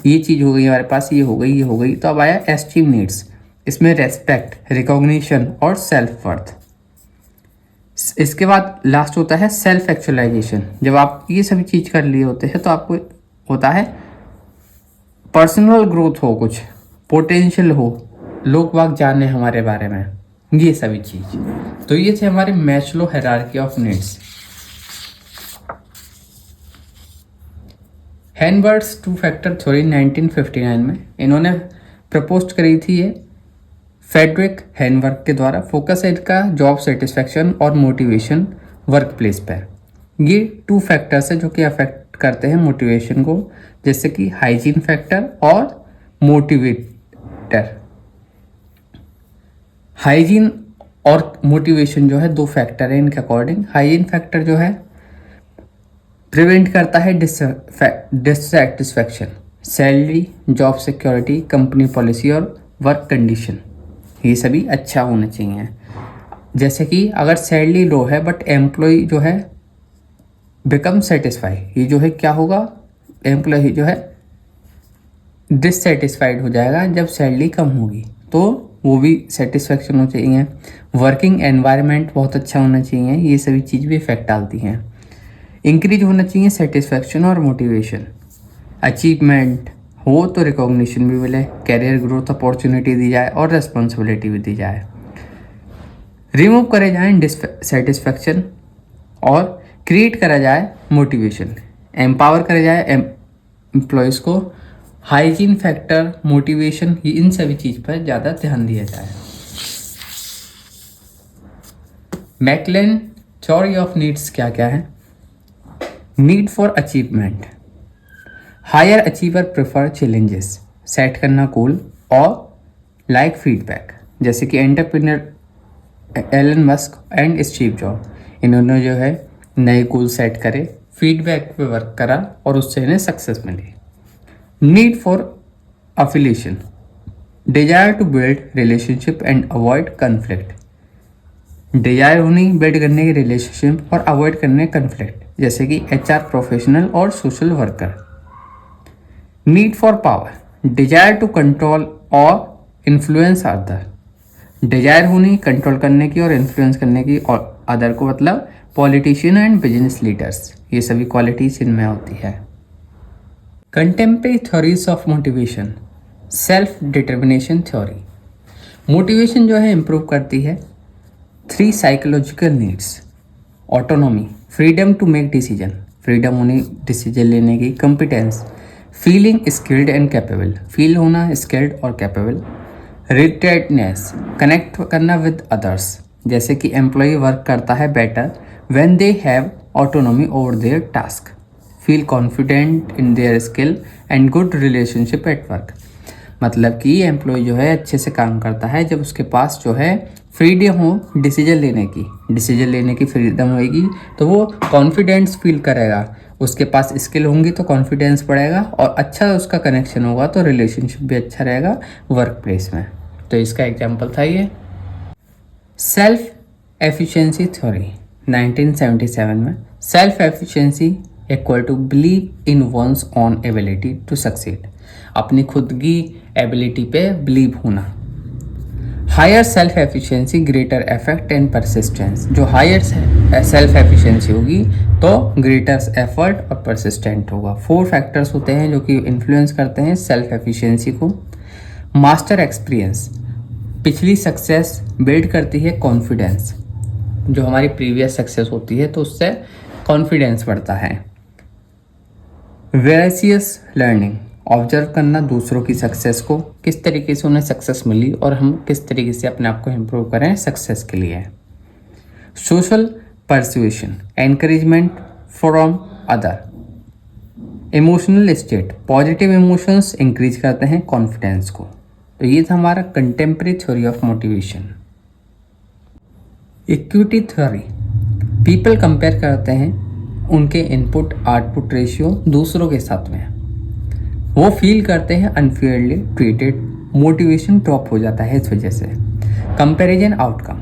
ये चीज़ हो गई हमारे पास, ये हो गई, तो अब आया एस्टीम नीड्स। इसमें रेस्पेक्ट, रिकॉग्निशन और सेल्फ वर्थ। इसके बाद लास्ट होता है सेल्फ एक्चुअलाइजेशन। जब आप ये सभी चीज़ कर लिए होते हैं तो आपको होता है पर्सनल ग्रोथ हो, कुछ पोटेंशियल हो, लोग बाग जाने हमारे बारे में, ये सभी चीज़। तो ये थे हमारे Maslow hierarchy of needs. Herzberg's two factor theory 1959 में इन्होंने प्रपोज करी थी ये फ्रेडरिक हेनबर्ग के द्वारा। फोकस है इनका जॉब सेटिस्फैक्शन और मोटिवेशन वर्क प्लेस पर। ये टू फैक्टर्स है जो कि अफेक्ट करते हैं मोटिवेशन को, जैसे कि हाइजीन फैक्टर और मोटिवेटर। हाइजीन और मोटिवेशन जो है दो फैक्टर है इनके अकॉर्डिंग। हाइजीन फैक्टर जो है प्रिवेंट करता है dissatisfaction, salary, job security, company policy और वर्क कंडीशन, ये सभी अच्छा होना चाहिए। जैसे कि अगर सैलरी लो है बट एम्प्लॉय जो है बिकम सेटिस्फाई, ये जो है क्या होगा, एम्प्लॉय जो है डिससेटिस्फाइड हो जाएगा जब सैलरी कम होगी, तो वो भी सेटिस्फैक्शन होना चाहिए। वर्किंग एनवायरनमेंट बहुत अच्छा होना चाहिए, ये सभी चीज़ भी इफेक्ट डालती हैं। इंक्रीज होना चाहिए सेटिस्फैक्शन और मोटिवेशन। अचीवमेंट हो तो रिकॉग्निशन भी मिले, कैरियर ग्रोथ अपॉर्चुनिटी दी जाए और रेस्पॉन्सिबिलिटी भी दी जाए। रिमूव करे जाए डिससेटिस्फैक्शन और क्रिएट करा जाए मोटिवेशन। एम्पावर करे जाए एम्प्लॉयज़ को। हाइजीन फैक्टर, मोटिवेशन, ये इन सभी चीज़ पर ज़्यादा ध्यान दिया जाए। मैकलेन थ्योरी ऑफ नीड्स क्या क्या है? Need for achievement, higher achiever prefer challenges, set करना गोल और लाइक फीडबैक, जैसे कि entrepreneur Elon Musk and Steve Job, इन्होंने जो है नए गोल सेट करे, फीडबैक पे वर्क करा और उससे इन्हें सक्सेस मिली। Need for affiliation, desire to build relationship and avoid conflict, desire होनी बिल्ड करने की रिलेशनशिप और अवॉइड करने कन्फ्लिक्ट, जैसे कि एचआर प्रोफेशनल और social worker. Need for power, desire to control और इन्फ्लुएंस अदर, डिजायर होनी कंट्रोल करने की और इन्फ्लुएंस करने की और अदर को, मतलब पॉलिटिशियन एंड बिजनेस लीडर्स, ये सभी क्वालिटीज इनमें होती है। Contemporary theories of motivation, self determination theory. Motivation जो है इम्प्रूव करती है 3 psychological needs, autonomy, freedom to make decision, freedom होनी डिसीजन लेने की, competence, feeling skilled and capable, feel होना स्किल्ड और कैपेबल, रिलेटेडनेस, कनेक्ट करना विद अदर्स, जैसे कि एम्प्लॉय वर्क करता है better when they have autonomy over their task, feel confident in their skill and good relationship at work, मतलब कि एम्प्लॉय जो है अच्छे से काम करता है जब उसके पास जो है फ्रीडम हो डिसीजन लेने की फ्रीडम होगी, तो वो कॉन्फिडेंस फील करेगा। उसके पास स्किल होंगी तो कॉन्फिडेंस बढ़ेगा, और अच्छा उसका कनेक्शन होगा तो रिलेशनशिप भी अच्छा रहेगा वर्क प्लेस में। तो इसका एग्जाम्पल था ये सेल्फ एफिशिएंसी थ्योरी 1977 में। Self efficiency equal to believe in one's own ability to succeed, अपनी खुद की एबिलिटी पे बिलीव होना। Higher self efficiency greater effect and persistence, जो हायर सेल्फ एफिशिएंसी होगी तो ग्रेटर एफर्ट और परसिस्टेंट होगा। 4 फैक्टर्स होते हैं जो कि इन्फ्लुएंस करते हैं सेल्फ एफिशिएंसी को। मास्टर एक्सपीरियंस, पिछली सक्सेस बिल्ड करती है कॉन्फिडेंस, जो हमारी प्रीवियस सक्सेस होती है तो उससे कॉन्फिडेंस बढ़ता है। वेरासियस लर्निंग, ऑब्जर्व करना दूसरों की सक्सेस को, किस तरीके से उन्हें सक्सेस मिली और हम किस तरीके से अपने आप को इम्प्रूव करें सक्सेस के लिए। Social persuasion, encouragement from other. Emotional state, positive emotions increase करते हैं कॉन्फिडेंस को। तो ये था हमारा contemporary theory of motivation. Equity theory, people compare करते हैं उनके इनपुट आउटपुट रेशियो दूसरों के साथ में, वो फील करते हैं अनफेयरली ट्रीटेड, मोटिवेशन ड्रॉप हो जाता है इस वजह से। Comparison outcome,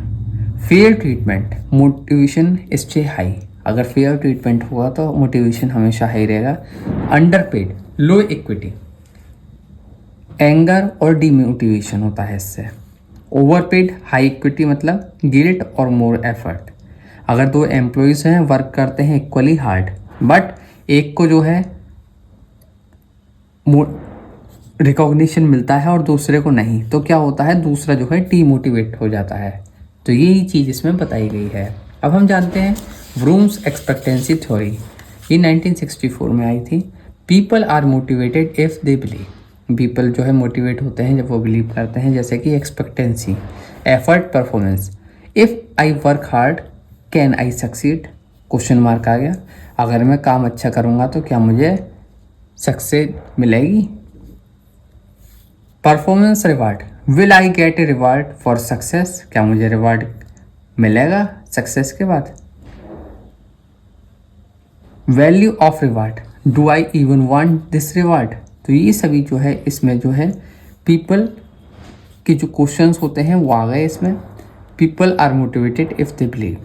fair treatment motivation stay high, अगर फेयर ट्रीटमेंट हुआ तो मोटिवेशन हमेशा हाई रहेगा। अंडरपेड, लो इक्विटी, एंगर और डिमोटिवेशन होता है इससे। ओवरपेड, हाई इक्विटी मतलब गिल्ट और मोर एफर्ट, अगर 2 एम्प्लॉयज़ हैं वर्क करते हैं इक्वली हार्ड बट एक को जो है रिकॉग्निशन मिलता है और दूसरे को नहीं, तो क्या होता है दूसरा जो है डीमोटिवेट हो जाता है। तो यही चीज़ इसमें बताई गई है। अब हम जानते हैं व्रूम्स एक्सपेक्टेंसी थ्योरी, ये 1964 में आई थी। People are motivated if they believe, people जो है मोटिवेट होते हैं जब वो बिलीव करते हैं, जैसे कि expectancy, effort, performance. If I work hard can I succeed, question mark आ गया, अगर मैं काम अच्छा करूँगा तो क्या मुझे सक्सेस मिलेगी। Performance reward, will I get a reward for success, क्या मुझे रिवार्ड मिलेगा सक्सेस के बाद। Value of reward, do I even want this reward, तो ये सभी जो है इसमें जो है पीपल के जो क्वेश्चंस होते हैं वो आ गए इसमें। People are motivated if they believe,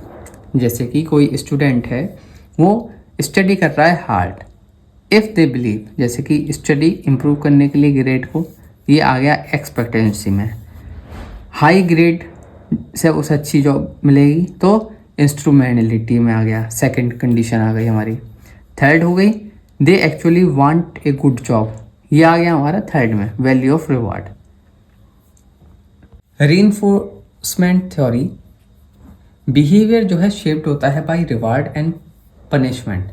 जैसे कि कोई स्टूडेंट है वो स्टडी कर रहा है हार्ड, इफ़ दे बिलीव जैसे कि स्टडी इम्प्रूव करने के लिए ग्रेड को, ये आ गया एक्सपेक्टेंसी में। हाई ग्रेड से उसे अच्छी जॉब मिलेगी तो इंस्ट्रूमेंटलिटी में आ गया, सेकंड कंडीशन आ गई हमारी। थर्ड हो गई they actually want a good job, ये आ गया हमारा थर्ड में value of reward. Reinforcement theory, behaviour जो है शेप्ड होता है बाय रिवार्ड एंड पनिशमेंट।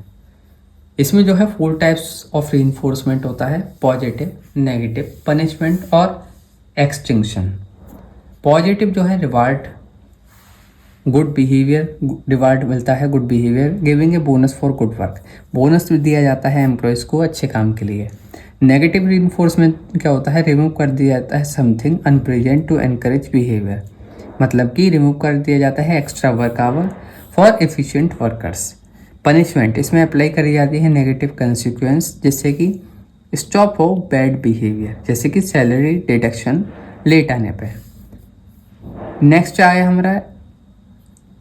इसमें जो है 4 टाइप्स ऑफ रीइंफोर्समेंट होता है, पॉजिटिव, नेगेटिव, पनिशमेंट और एक्सटिंक्शन। पॉजिटिव जो है रिवार्ड, गुड बिहेवियर, रिवार्ड मिलता है good behaviour, giving a bonus for good work, bonus भी दिया जाता है एम्प्लॉयज़ को अच्छे काम के लिए। नेगेटिव रीइंफोर्समेंट क्या होता है, रिमूव कर दिया जाता है something unpleasant to encourage behaviour, मतलब कि रिमूव कर दिया जाता है extra work hour for efficient workers. Punishment, इसमें अप्लाई करी जाती है नेगेटिव कंसिक्वेंस, जैसे कि स्टॉप हो बैड बिहेवियर, जैसे कि सैलरी डिडक्शन लेट आने पे। नेक्स्ट आया हमारा,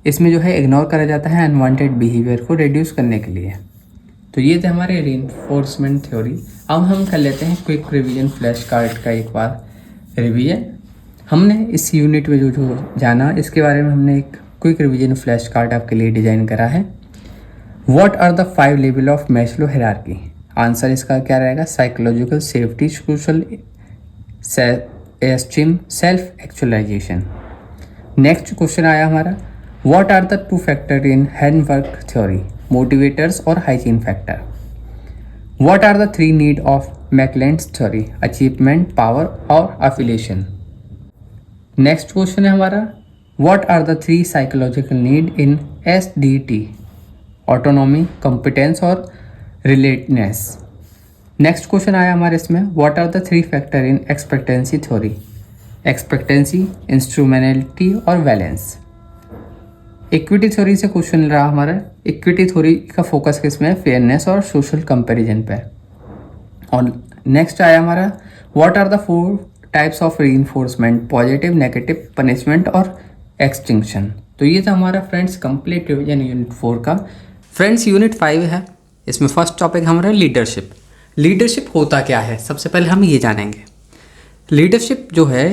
इसमें जो है इग्नोर करा जाता है अनवांटेड बिहेवियर को रिड्यूस करने के लिए। तो ये थे हमारे रीइंफोर्समेंट थ्योरी। अब हम कर लेते हैं क्विक रिवीजन फ्लैश कार्ड का एक बार रिवीजन। हमने इस यूनिट में जो जाना इसके बारे में हमने एक क्विक रिवीजन फ्लैश कार्ड आपके लिए डिजाइन करा है। What are the 5 level of Maslow hierarchy, answer इसका क्या रहेगा, psychological, safety, social esteem, self actualisation. Next question आया हमारा, what are the 2 factor in handwork theory, motivators और hygiene factor. What are the 3 need of McClelland's theory, achievement, power और अफिलिएशन। नेक्स्ट क्वेश्चन है हमारा, what are the 3 psychological need in SDT, autonomy, competence और रिलेटेडनेस। नेक्स्ट क्वेश्चन आया हमारे इसमें, what are the 3 factor in expectancy theory? Expectancy, instrumentality और बैलेंस। इक्विटी थ्योरी से क्वेश्चन रहा हमारा। इक्विटी थ्योरी का फोकस किसमें है? फेयरनेस और सोशल कंपैरिजन पे। और नेक्स्ट आया हमारा, what are the 4 types of reinforcement? Positive, negative, punishment और एक्सटिंक्शन। तो ये था हमारा फ्रेंड्स कंप्लीट रिवीजन यूनिट 4 का। फ्रेंड्स यूनिट 5 है, इसमें फर्स्ट टॉपिक हमारा लीडरशिप। लीडरशिप होता क्या है, सबसे पहले हम ये जानेंगे। लीडरशिप जो है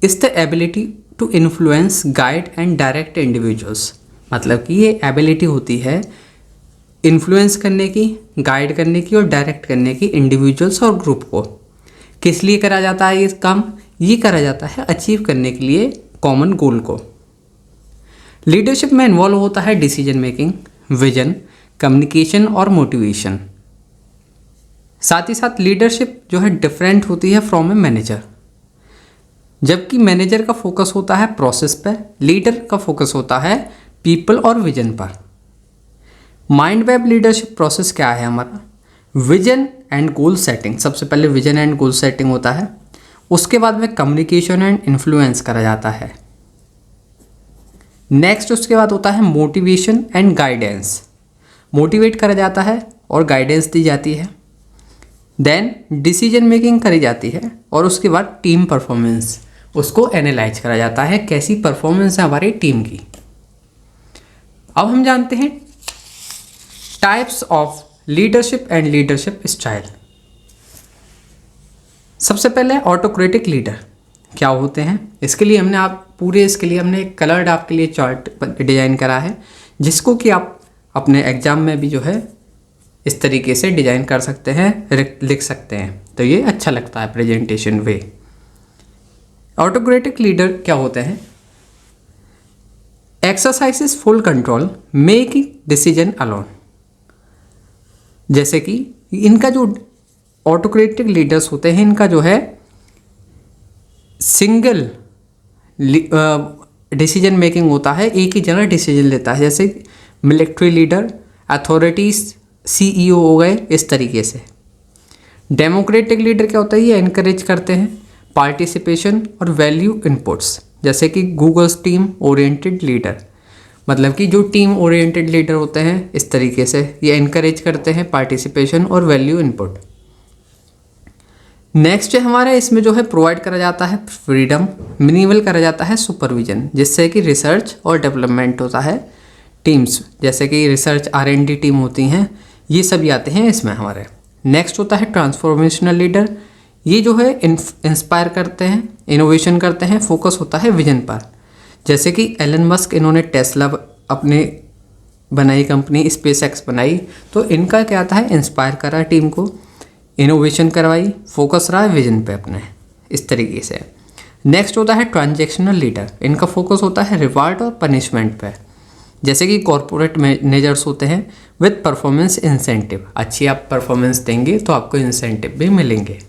is the ability to influence, guide and direct individuals. मतलब कि ये एबिलिटी होती है इन्फ्लुएंस करने की, गाइड करने की और डायरेक्ट करने की इंडिविजुअल्स और ग्रुप को। किस लिए करा जाता है ये काम? ये करा जाता है अचीव करने के लिए कॉमन गोल को। लीडरशिप में इन्वॉल्व होता है डिसीजन मेकिंग, विजन, कम्युनिकेशन और मोटिवेशन। साथ ही साथ लीडरशिप जो है डिफरेंट होती है फ्रॉम ए मैनेजर। जबकि मैनेजर का फोकस होता है प्रोसेस पर, लीडर का फोकस होता है पीपल और विजन पर। माइंड मैप लीडरशिप प्रोसेस क्या है हमारा? Vision and goal setting. सबसे पहले विजन एंड गोल सेटिंग होता है, उसके बाद में कम्युनिकेशन एंड इन्फ्लुएंस करा जाता है। नेक्स्ट उसके बाद होता है मोटिवेशन एंड गाइडेंस। मोटिवेट करा जाता है और गाइडेंस दी जाती है। देन डिसीजन मेकिंग करी जाती है और उसके बाद टीम परफॉर्मेंस, उसको एनालाइज करा जाता है कैसी परफॉर्मेंस है हमारी टीम की। अब हम जानते हैं types of leadership and leadership style. सबसे पहले ऑटोक्रेटिक लीडर क्या होते हैं, इसके लिए हमने एक कलर्ड आपके लिए चार्ट डिजाइन करा है, जिसको कि आप अपने एग्जाम में भी जो है इस तरीके से डिजाइन कर सकते हैं, लिख सकते हैं, तो ये अच्छा लगता है प्रेजेंटेशन वे। ऑटोक्रेटिक लीडर क्या होते हैं? Exercises full control, making decision alone. जैसे कि इनका जो ऑटोक्रेटिक लीडर्स होते हैं, इनका जो है सिंगल डिसीजन मेकिंग होता है, एक ही जना डिसीजन लेता है। जैसे मिलिट्री लीडर, अथॉरिटीज, सीईओ हो गए, इस तरीके से। डेमोक्रेटिक लीडर क्या होता है? ये एनकरेज करते हैं पार्टिसिपेशन और वैल्यू इनपुट्स। जैसे कि गूगल्स टीम ओरिएंटेड लीडर, मतलब कि जो टीम ओरिएंटेड लीडर होते हैं इस तरीके से ये एनकरेज करते हैं पार्टिसिपेशन और वैल्यू इनपुट। नेक्स्ट है हमारा, इसमें जो है प्रोवाइड करा जाता है फ्रीडम, मिनिमल करा जाता है सुपरविजन, जिससे कि रिसर्च और डेवलपमेंट होता है टीम्स। जैसे कि रिसर्च R&D टीम होती हैं, ये सभी आते हैं इसमें हमारे। नेक्स्ट होता है ट्रांसफॉर्मेशनल लीडर, ये जो है इंस्पायर करते हैं, इनोवेशन करते हैं, फोकस होता है विजन पर। जैसे कि एलन मस्क, इन्होंने टेस्ला अपने बनाई कंपनी, SpaceX बनाई, तो इनका क्या आता है? इंस्पायर करा टीम को, इनोवेशन करवाई, फोकस रहा है विजन पे अपने, इस तरीके से। नेक्स्ट होता है ट्रांजैक्शनल लीडर, इनका फोकस होता है रिवार्ड और पनिशमेंट पे। जैसे कि कॉरपोरेट मैनेजर्स होते हैं विद परफॉर्मेंस इंसेंटिव, अच्छी आप परफॉर्मेंस देंगे तो आपको इंसेंटिव भी मिलेंगे।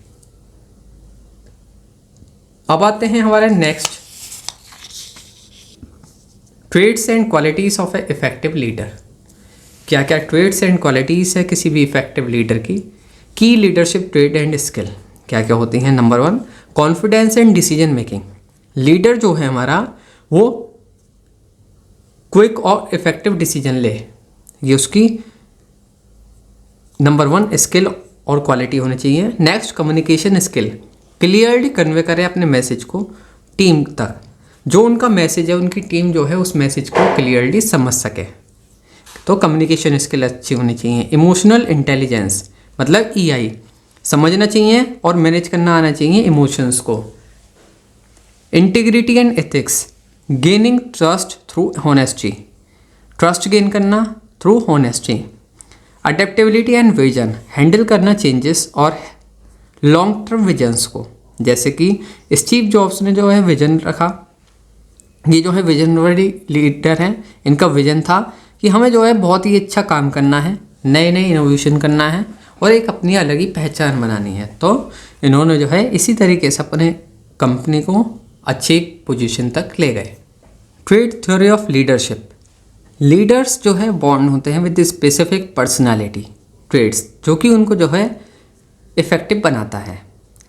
अब आते हैं हमारे next, traits and qualities of a effective leader. क्या क्या ट्रेड्स एंड क्वालिटीज है किसी भी इफेक्टिव लीडर की? की लीडरशिप ट्रेड एंड स्किल क्या क्या होती हैं? Number 1, confidence and decision making. Leader जो है हमारा वो क्विक और इफेक्टिव डिसीजन ले, ये उसकी नंबर 1 स्किल और क्वालिटी होनी चाहिए। Next, communication skill, clearly convey करें अपने मैसेज को टीम तक, जो उनका मैसेज है उनकी टीम जो है उस मैसेज को क्लियरली समझ सके, तो कम्युनिकेशन स्किल अच्छी होनी चाहिए। इमोशनल इंटेलिजेंस मतलब EI, समझना चाहिए और मैनेज करना आना चाहिए इमोशंस को। Integrity and ethics, gaining trust through honesty, trust gain करना through honesty. Adaptability and vision, handle करना चेंजेस और लॉन्ग टर्म विजन्स को। जैसे कि स्टीव जॉब्स ने जो है विजन रखा, ये जो है विजनरी लीडर हैं, इनका विजन था कि हमें जो है बहुत ही अच्छा काम करना है, नए नए इनोवेशन करना है और एक अपनी अलग ही पहचान बनानी है। तो इन्होंने जो है इसी तरीके से अपने कंपनी को अच्छी पोजीशन तक ले गए। Trade theory of leadership, leaders जो है बॉन्ड होते हैं विद स्पेसिफिक पर्सनालिटी ट्रेड्स, जो कि उनको जो है इफ़ेक्टिव बनाता है।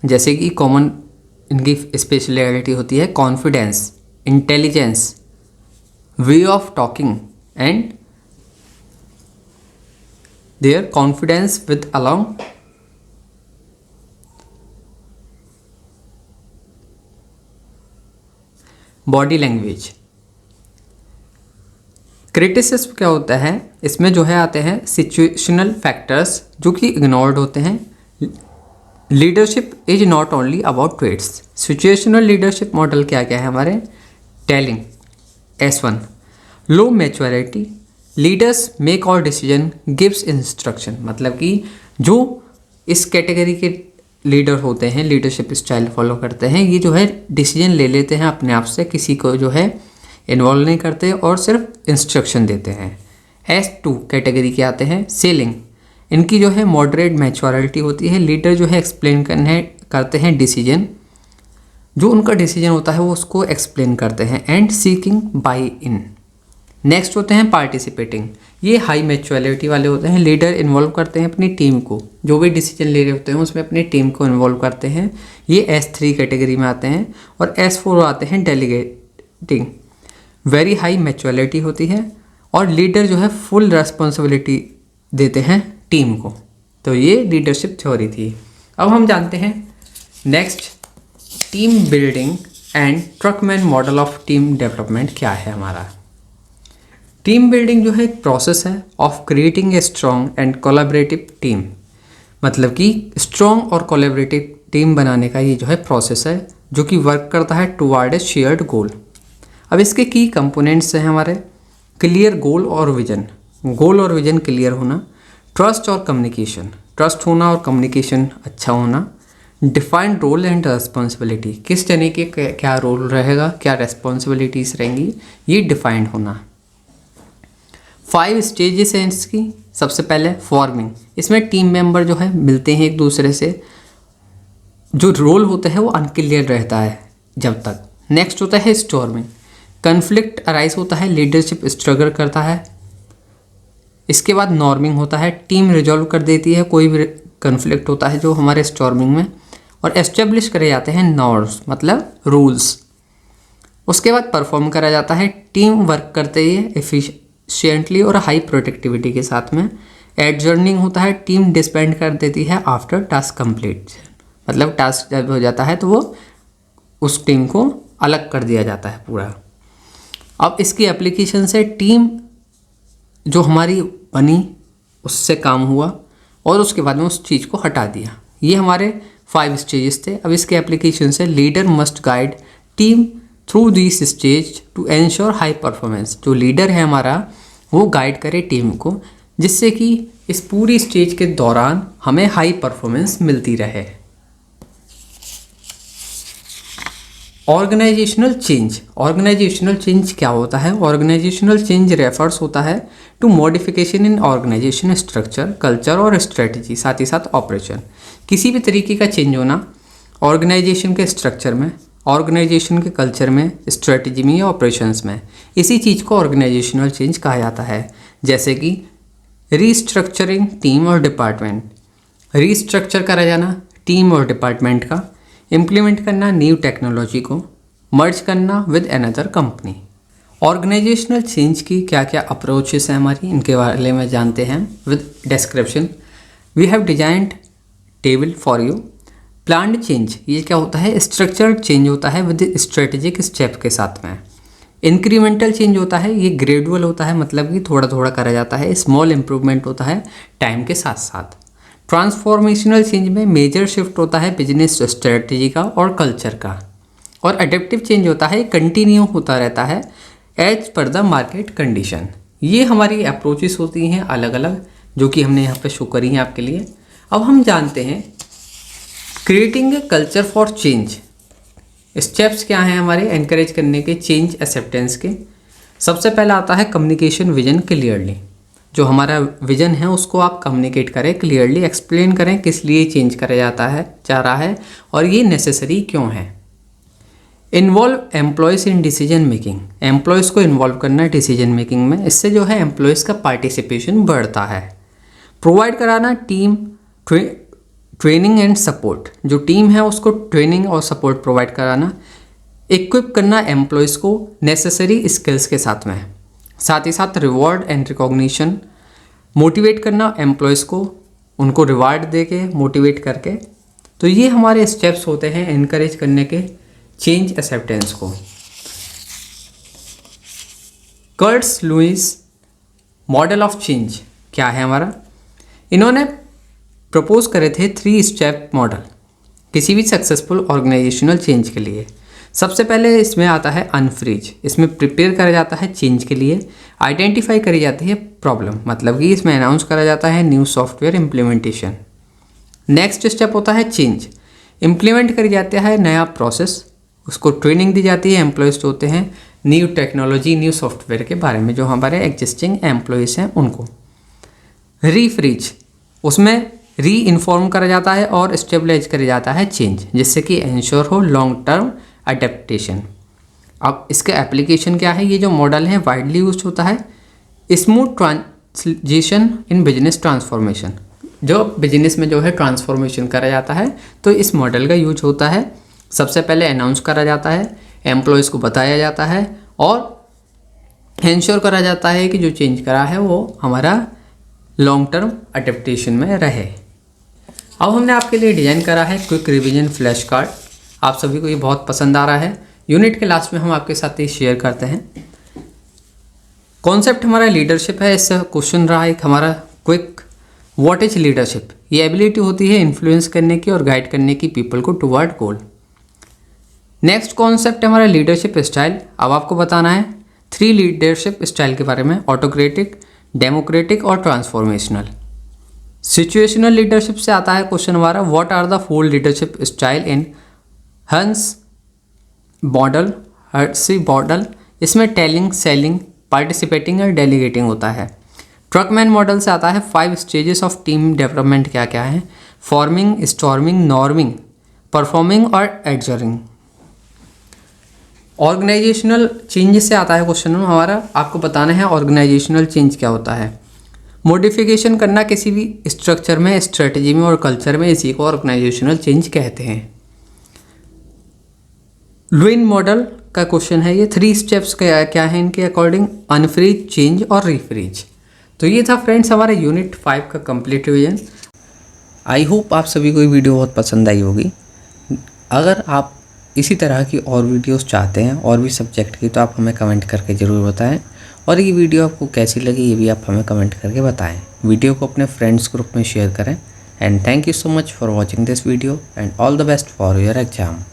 जैसे कि कॉमन इनकी स्पेशलिटी होती है confidence, intelligence, way of talking and there confidence with along body language. Criticism क्या होता है, इसमें जो है आते हैं सिचुएशनल फैक्टर्स जो कि इग्नोर्ड होते हैं। Leadership is not only about traits. Situational leadership model क्या क्या है हमारे, telling S1, low maturity, leaders make all decision gives instruction. मतलब कि जो इस कैटेगरी के लीडर होते हैं, लीडरशिप स्टाइल फॉलो करते हैं, ये जो है डिसीजन ले लेते हैं अपने आप से, किसी को जो है इन्वॉल्व नहीं करते और सिर्फ इंस्ट्रक्शन देते हैं। S2 कैटेगरी के आते हैं सेलिंग। इनकी जो है मॉडरेट मैच्योरिटी होती है, लीडर जो है एक्सप्लेन करते हैं डिसीजन, जो उनका डिसीजन होता है वो उसको एक्सप्लेन करते हैं। And seeking by in. Next होते हैं पार्टिसिपेटिंग। ये हाई मैच्योरिटी वाले होते हैं, लीडर इन्वॉल्व करते हैं अपनी टीम को, जो भी डिसीजन ले रहे होते हैं उसमें अपनी टीम को इन्वॉल्व करते हैं। ये S3 कैटेगरी में आते हैं। और S4 आते हैं डेलीगेटिंग। वेरी हाई मैच्योरिटी होती है और लीडर जो है फुल रिस्पॉन्सिबिलिटी देते हैं टीम को। तो ये लीडरशिप थ्योरी थी। अब हम जानते हैं next team building and Tuckman model of team development क्या है हमारा। टीम बिल्डिंग जो है एक प्रोसेस है of creating a strong and collaborative team. मतलब कि स्ट्रॉन्ग और कोलैबोरेटिव टीम बनाने का ये जो है प्रोसेस है जो कि वर्क करता है टुवर्ड ए शेयर्ड गोल। अब इसके की कंपोनेंट्स हैं हमारे, क्लियर गोल और विजन। गोल और विजन क्लियर होना, ट्रस्ट और कम्युनिकेशन, ट्रस्ट होना और कम्युनिकेशन अच्छा होना, डिफाइंड रोल एंड रिस्पॉन्सिबिलिटी, किस तरीके के क्या रोल रहेगा, क्या रिस्पॉन्सिबिलिटीज़ रहेंगी, ये डिफाइंड होना। 5 स्टेजेस हैं इसकी। सबसे पहले फॉर्मिंग, इसमें टीम मेंबर जो है मिलते हैं एक दूसरे से, जो रोल होता है वो अनक्लियर रहता है जब तक। नेक्स्ट होता है स्टॉर्मिंग, कन्फ्लिक्ट अराइज होता है, लीडरशिप स्ट्रगल करता है। इसके बाद नॉर्मिंग होता है, टीम रिजॉल्व कर देती है कोई भी कन्फ्लिक्ट होता है जो हमारे स्टॉर्मिंग में। और एस्टेब्लिश करे जाते हैं नॉर्म्स, मतलब रूल्स। उसके बाद परफॉर्म करा जाता है, टीम वर्क करते ही एफिशिएंटली और हाई प्रोडक्टिविटी के साथ में। एडजर्निंग होता है, टीम डिस्पेंड कर देती है आफ्टर टास्क कंप्लीट। मतलब टास्क जब हो जाता है तो वो उस टीम को अलग कर दिया जाता है पूरा। अब इसकी एप्लीकेशन से टीम जो हमारी बनी उससे काम हुआ और उसके बाद में उस चीज़ को हटा दिया। ये हमारे 5 स्टेजेस थे। अब इसके एप्लीकेशन से leader must guide team through this stage to ensure high performance. जो लीडर है हमारा वो गाइड करे टीम को, जिससे कि इस पूरी स्टेज के दौरान हमें हाई परफॉर्मेंस मिलती रहे। Organisational change. ऑर्गेनाइजेशनल चेंज क्या होता है? ऑर्गेनाइजेशनल चेंज रेफर्स होता है to modification in organization structure, culture और स्ट्रेटजी, साथ ही साथ ऑपरेशन। किसी भी तरीके का चेंज होना ऑर्गेनाइजेशन के स्ट्रक्चर में, ऑर्गेनाइजेशन के कल्चर में, स्ट्रेटजी में या ऑपरेशंस में, इसी चीज़ को ऑर्गेनाइजेशनल चेंज कहा जाता है। जैसे कि रीस्ट्रक्चरिंग टीम और डिपार्टमेंट, रीस्ट्रक्चर करा जाना टीम और डिपार्टमेंट का, इम्प्लीमेंट करना न्यू टेक्नोलॉजी को, मर्ज करना with another company. Organizational change की क्या क्या अप्रोचेस हैं हमारी, इनके बारे में जानते हैं with description. We have designed table for you. Planned change, ये क्या होता है? स्ट्रक्चर्ड चेंज होता है विद स्ट्रेटेजिक स्टेप के साथ में। इंक्रीमेंटल चेंज होता है, ये ग्रेजुअल होता है, मतलब कि थोड़ा थोड़ा करा जाता है। स्मॉल इंप्रूवमेंट होता है टाइम के साथ साथ। ट्रांसफॉर्मेशनल चेंज में मेजर शिफ्ट होता है बिजनेस स्ट्रेटजी का और कल्चर का। और एडेप्टिव चेंज होता है, कंटिन्यू होता रहता है as per the market condition. ये हमारी अप्रोचेस होती हैं अलग अलग, जो कि हमने यहाँ पे शो करी हैं आपके लिए। अब हम जानते हैं creating a culture for change. Steps क्या हैं हमारे एनकरेज करने के चेंज एक्सेप्टेंस के? सबसे पहला आता है कम्युनिकेशन विजन क्लियरली। जो हमारा विजन है उसको आप कम्युनिकेट करें, क्लियरली एक्सप्लेन करें किस लिए चेंज करा जाता है, चाह रहा है और ये नेसेसरी क्यों है। इन्वॉल्व एम्प्लॉयज़ इन डिसीजन मेकिंग, एम्प्लॉयज़ को इन्वॉल्व करना डिसीजन मेकिंग में, इससे जो है एम्प्लॉयज़ का पार्टिसिपेशन बढ़ता है। प्रोवाइड कराना ट्रेनिंग एंड सपोर्ट, जो टीम है उसको ट्रेनिंग और सपोर्ट प्रोवाइड कराना, इक्विप करना एम्प्लॉयज़ को नेसेसरी स्किल्स के साथ में, साथ ही साथ रिवॉर्ड एंड रिकॉग्निशन, मोटिवेट करना एम्प्लॉयज़ को, उनको रिवार्ड दे के मोटिवेट करके। तो ये हमारे स्टेप्स होते हैं इनकरेज करने के चेंज एक्सेप्टेंस को। कर्ट्स लुईस मॉडल ऑफ चेंज क्या है हमारा, इन्होंने प्रपोज करे थे 3 स्टेप मॉडल किसी भी सक्सेसफुल ऑर्गेनाइजेशनल चेंज के लिए। सबसे पहले इसमें आता है अनफ्रीज, इसमें प्रिपेयर करा जाता है चेंज के लिए, आइडेंटिफाई करी जाती है प्रॉब्लम, मतलब कि इसमें अनाउंस करा जाता है new software implementation. Next step होता है चेंज, इम्प्लीमेंट करी जाता है नया प्रोसेस, उसको ट्रेनिंग दी जाती है, एम्प्लॉयज़ होते हैं न्यू टेक्नोलॉजी न्यू सॉफ्टवेयर के बारे में, जो हमारे एग्जिस्टिंग एम्प्लॉयज़ हैं उनको। रीफ्रीज, उसमें री इन्फॉर्म करा जाता है और स्टेबलाइज करा जाता है चेंज, जिससे कि इंश्योर हो लॉन्ग टर्म अडेप्टेशन। अब इसका एप्लीकेशन क्या है, ये जो मॉडल है वाइडली यूज होता है smooth translation in business transformation, जो बिजनेस में जो है ट्रांसफॉर्मेशन करा जाता है तो इस मॉडल का यूज होता है। सबसे पहले अनाउंस करा जाता है, एम्प्लॉयज़ को बताया जाता है और इंश्योर करा जाता है कि जो चेंज करा है वो हमारा लॉन्ग टर्म अडेप्टेशन में रहे। अब हमने आपके लिए डिज़ाइन करा है क्विक रिवीजन फ्लैश कार्ड, आप सभी को ये बहुत पसंद आ रहा है। यूनिट के लास्ट में हम आपके साथ ये शेयर करते हैं। कॉन्सेप्ट हमारा लीडरशिप है, इससे क्वेश्चन रहा एक हमारा क्विक, व्हाट इज लीडरशिप, ये एबिलिटी होती है इन्फ्लुएंस करने की और गाइड करने की पीपल को टुवर्ड गोल। नेक्स्ट कॉन्सेप्ट है हमारा लीडरशिप स्टाइल। अब आपको बताना है 3 लीडरशिप स्टाइल के बारे में, ऑटोक्रेटिक, डेमोक्रेटिक और ट्रांसफॉर्मेशनल। सिचुएशनल लीडरशिप से आता है क्वेश्चन हमारा, what are the 4 leadership style in हंस मॉडल, हर्सी मॉडल। इसमें टेलिंग, सेलिंग, पार्टिसिपेटिंग और डेलीगेटिंग होता है। ट्रकमैन मॉडल से आता है 5 स्टेजेस ऑफ टीम डेवलपमेंट क्या क्या है, फॉर्मिंग, स्टॉर्मिंग, नॉर्मिंग, परफॉर्मिंग और एडजरिंग। ऑर्गेनाइजेशनल चेंज से आता है क्वेश्चन हमारा, आपको बताना है ऑर्गेनाइजेशनल चेंज क्या होता है। मॉडिफिकेशन करना किसी भी स्ट्रक्चर में, स्ट्रेटजी में और कल्चर में, इसी को ऑर्गेनाइजेशनल चेंज कहते हैं। लुईन मॉडल का क्वेश्चन है ये, 3 स्टेप्स क्या है इनके अकॉर्डिंग, अनफ्रीज, चेंज और रीफ्रीज। तो ये था फ्रेंड्स हमारा यूनिट 5 का कंप्लीट रिवीजन। आई होप आप सभी को ये वीडियो बहुत पसंद आई होगी। अगर आप इसी तरह की और वीडियोस चाहते हैं और भी सब्जेक्ट की, तो आप हमें कमेंट करके ज़रूर बताएं। और ये वीडियो आपको कैसी लगी ये भी आप हमें कमेंट करके बताएं। वीडियो को अपने फ्रेंड्स ग्रुप में शेयर करें। And thank you so much for watching this video and all the best for your exam.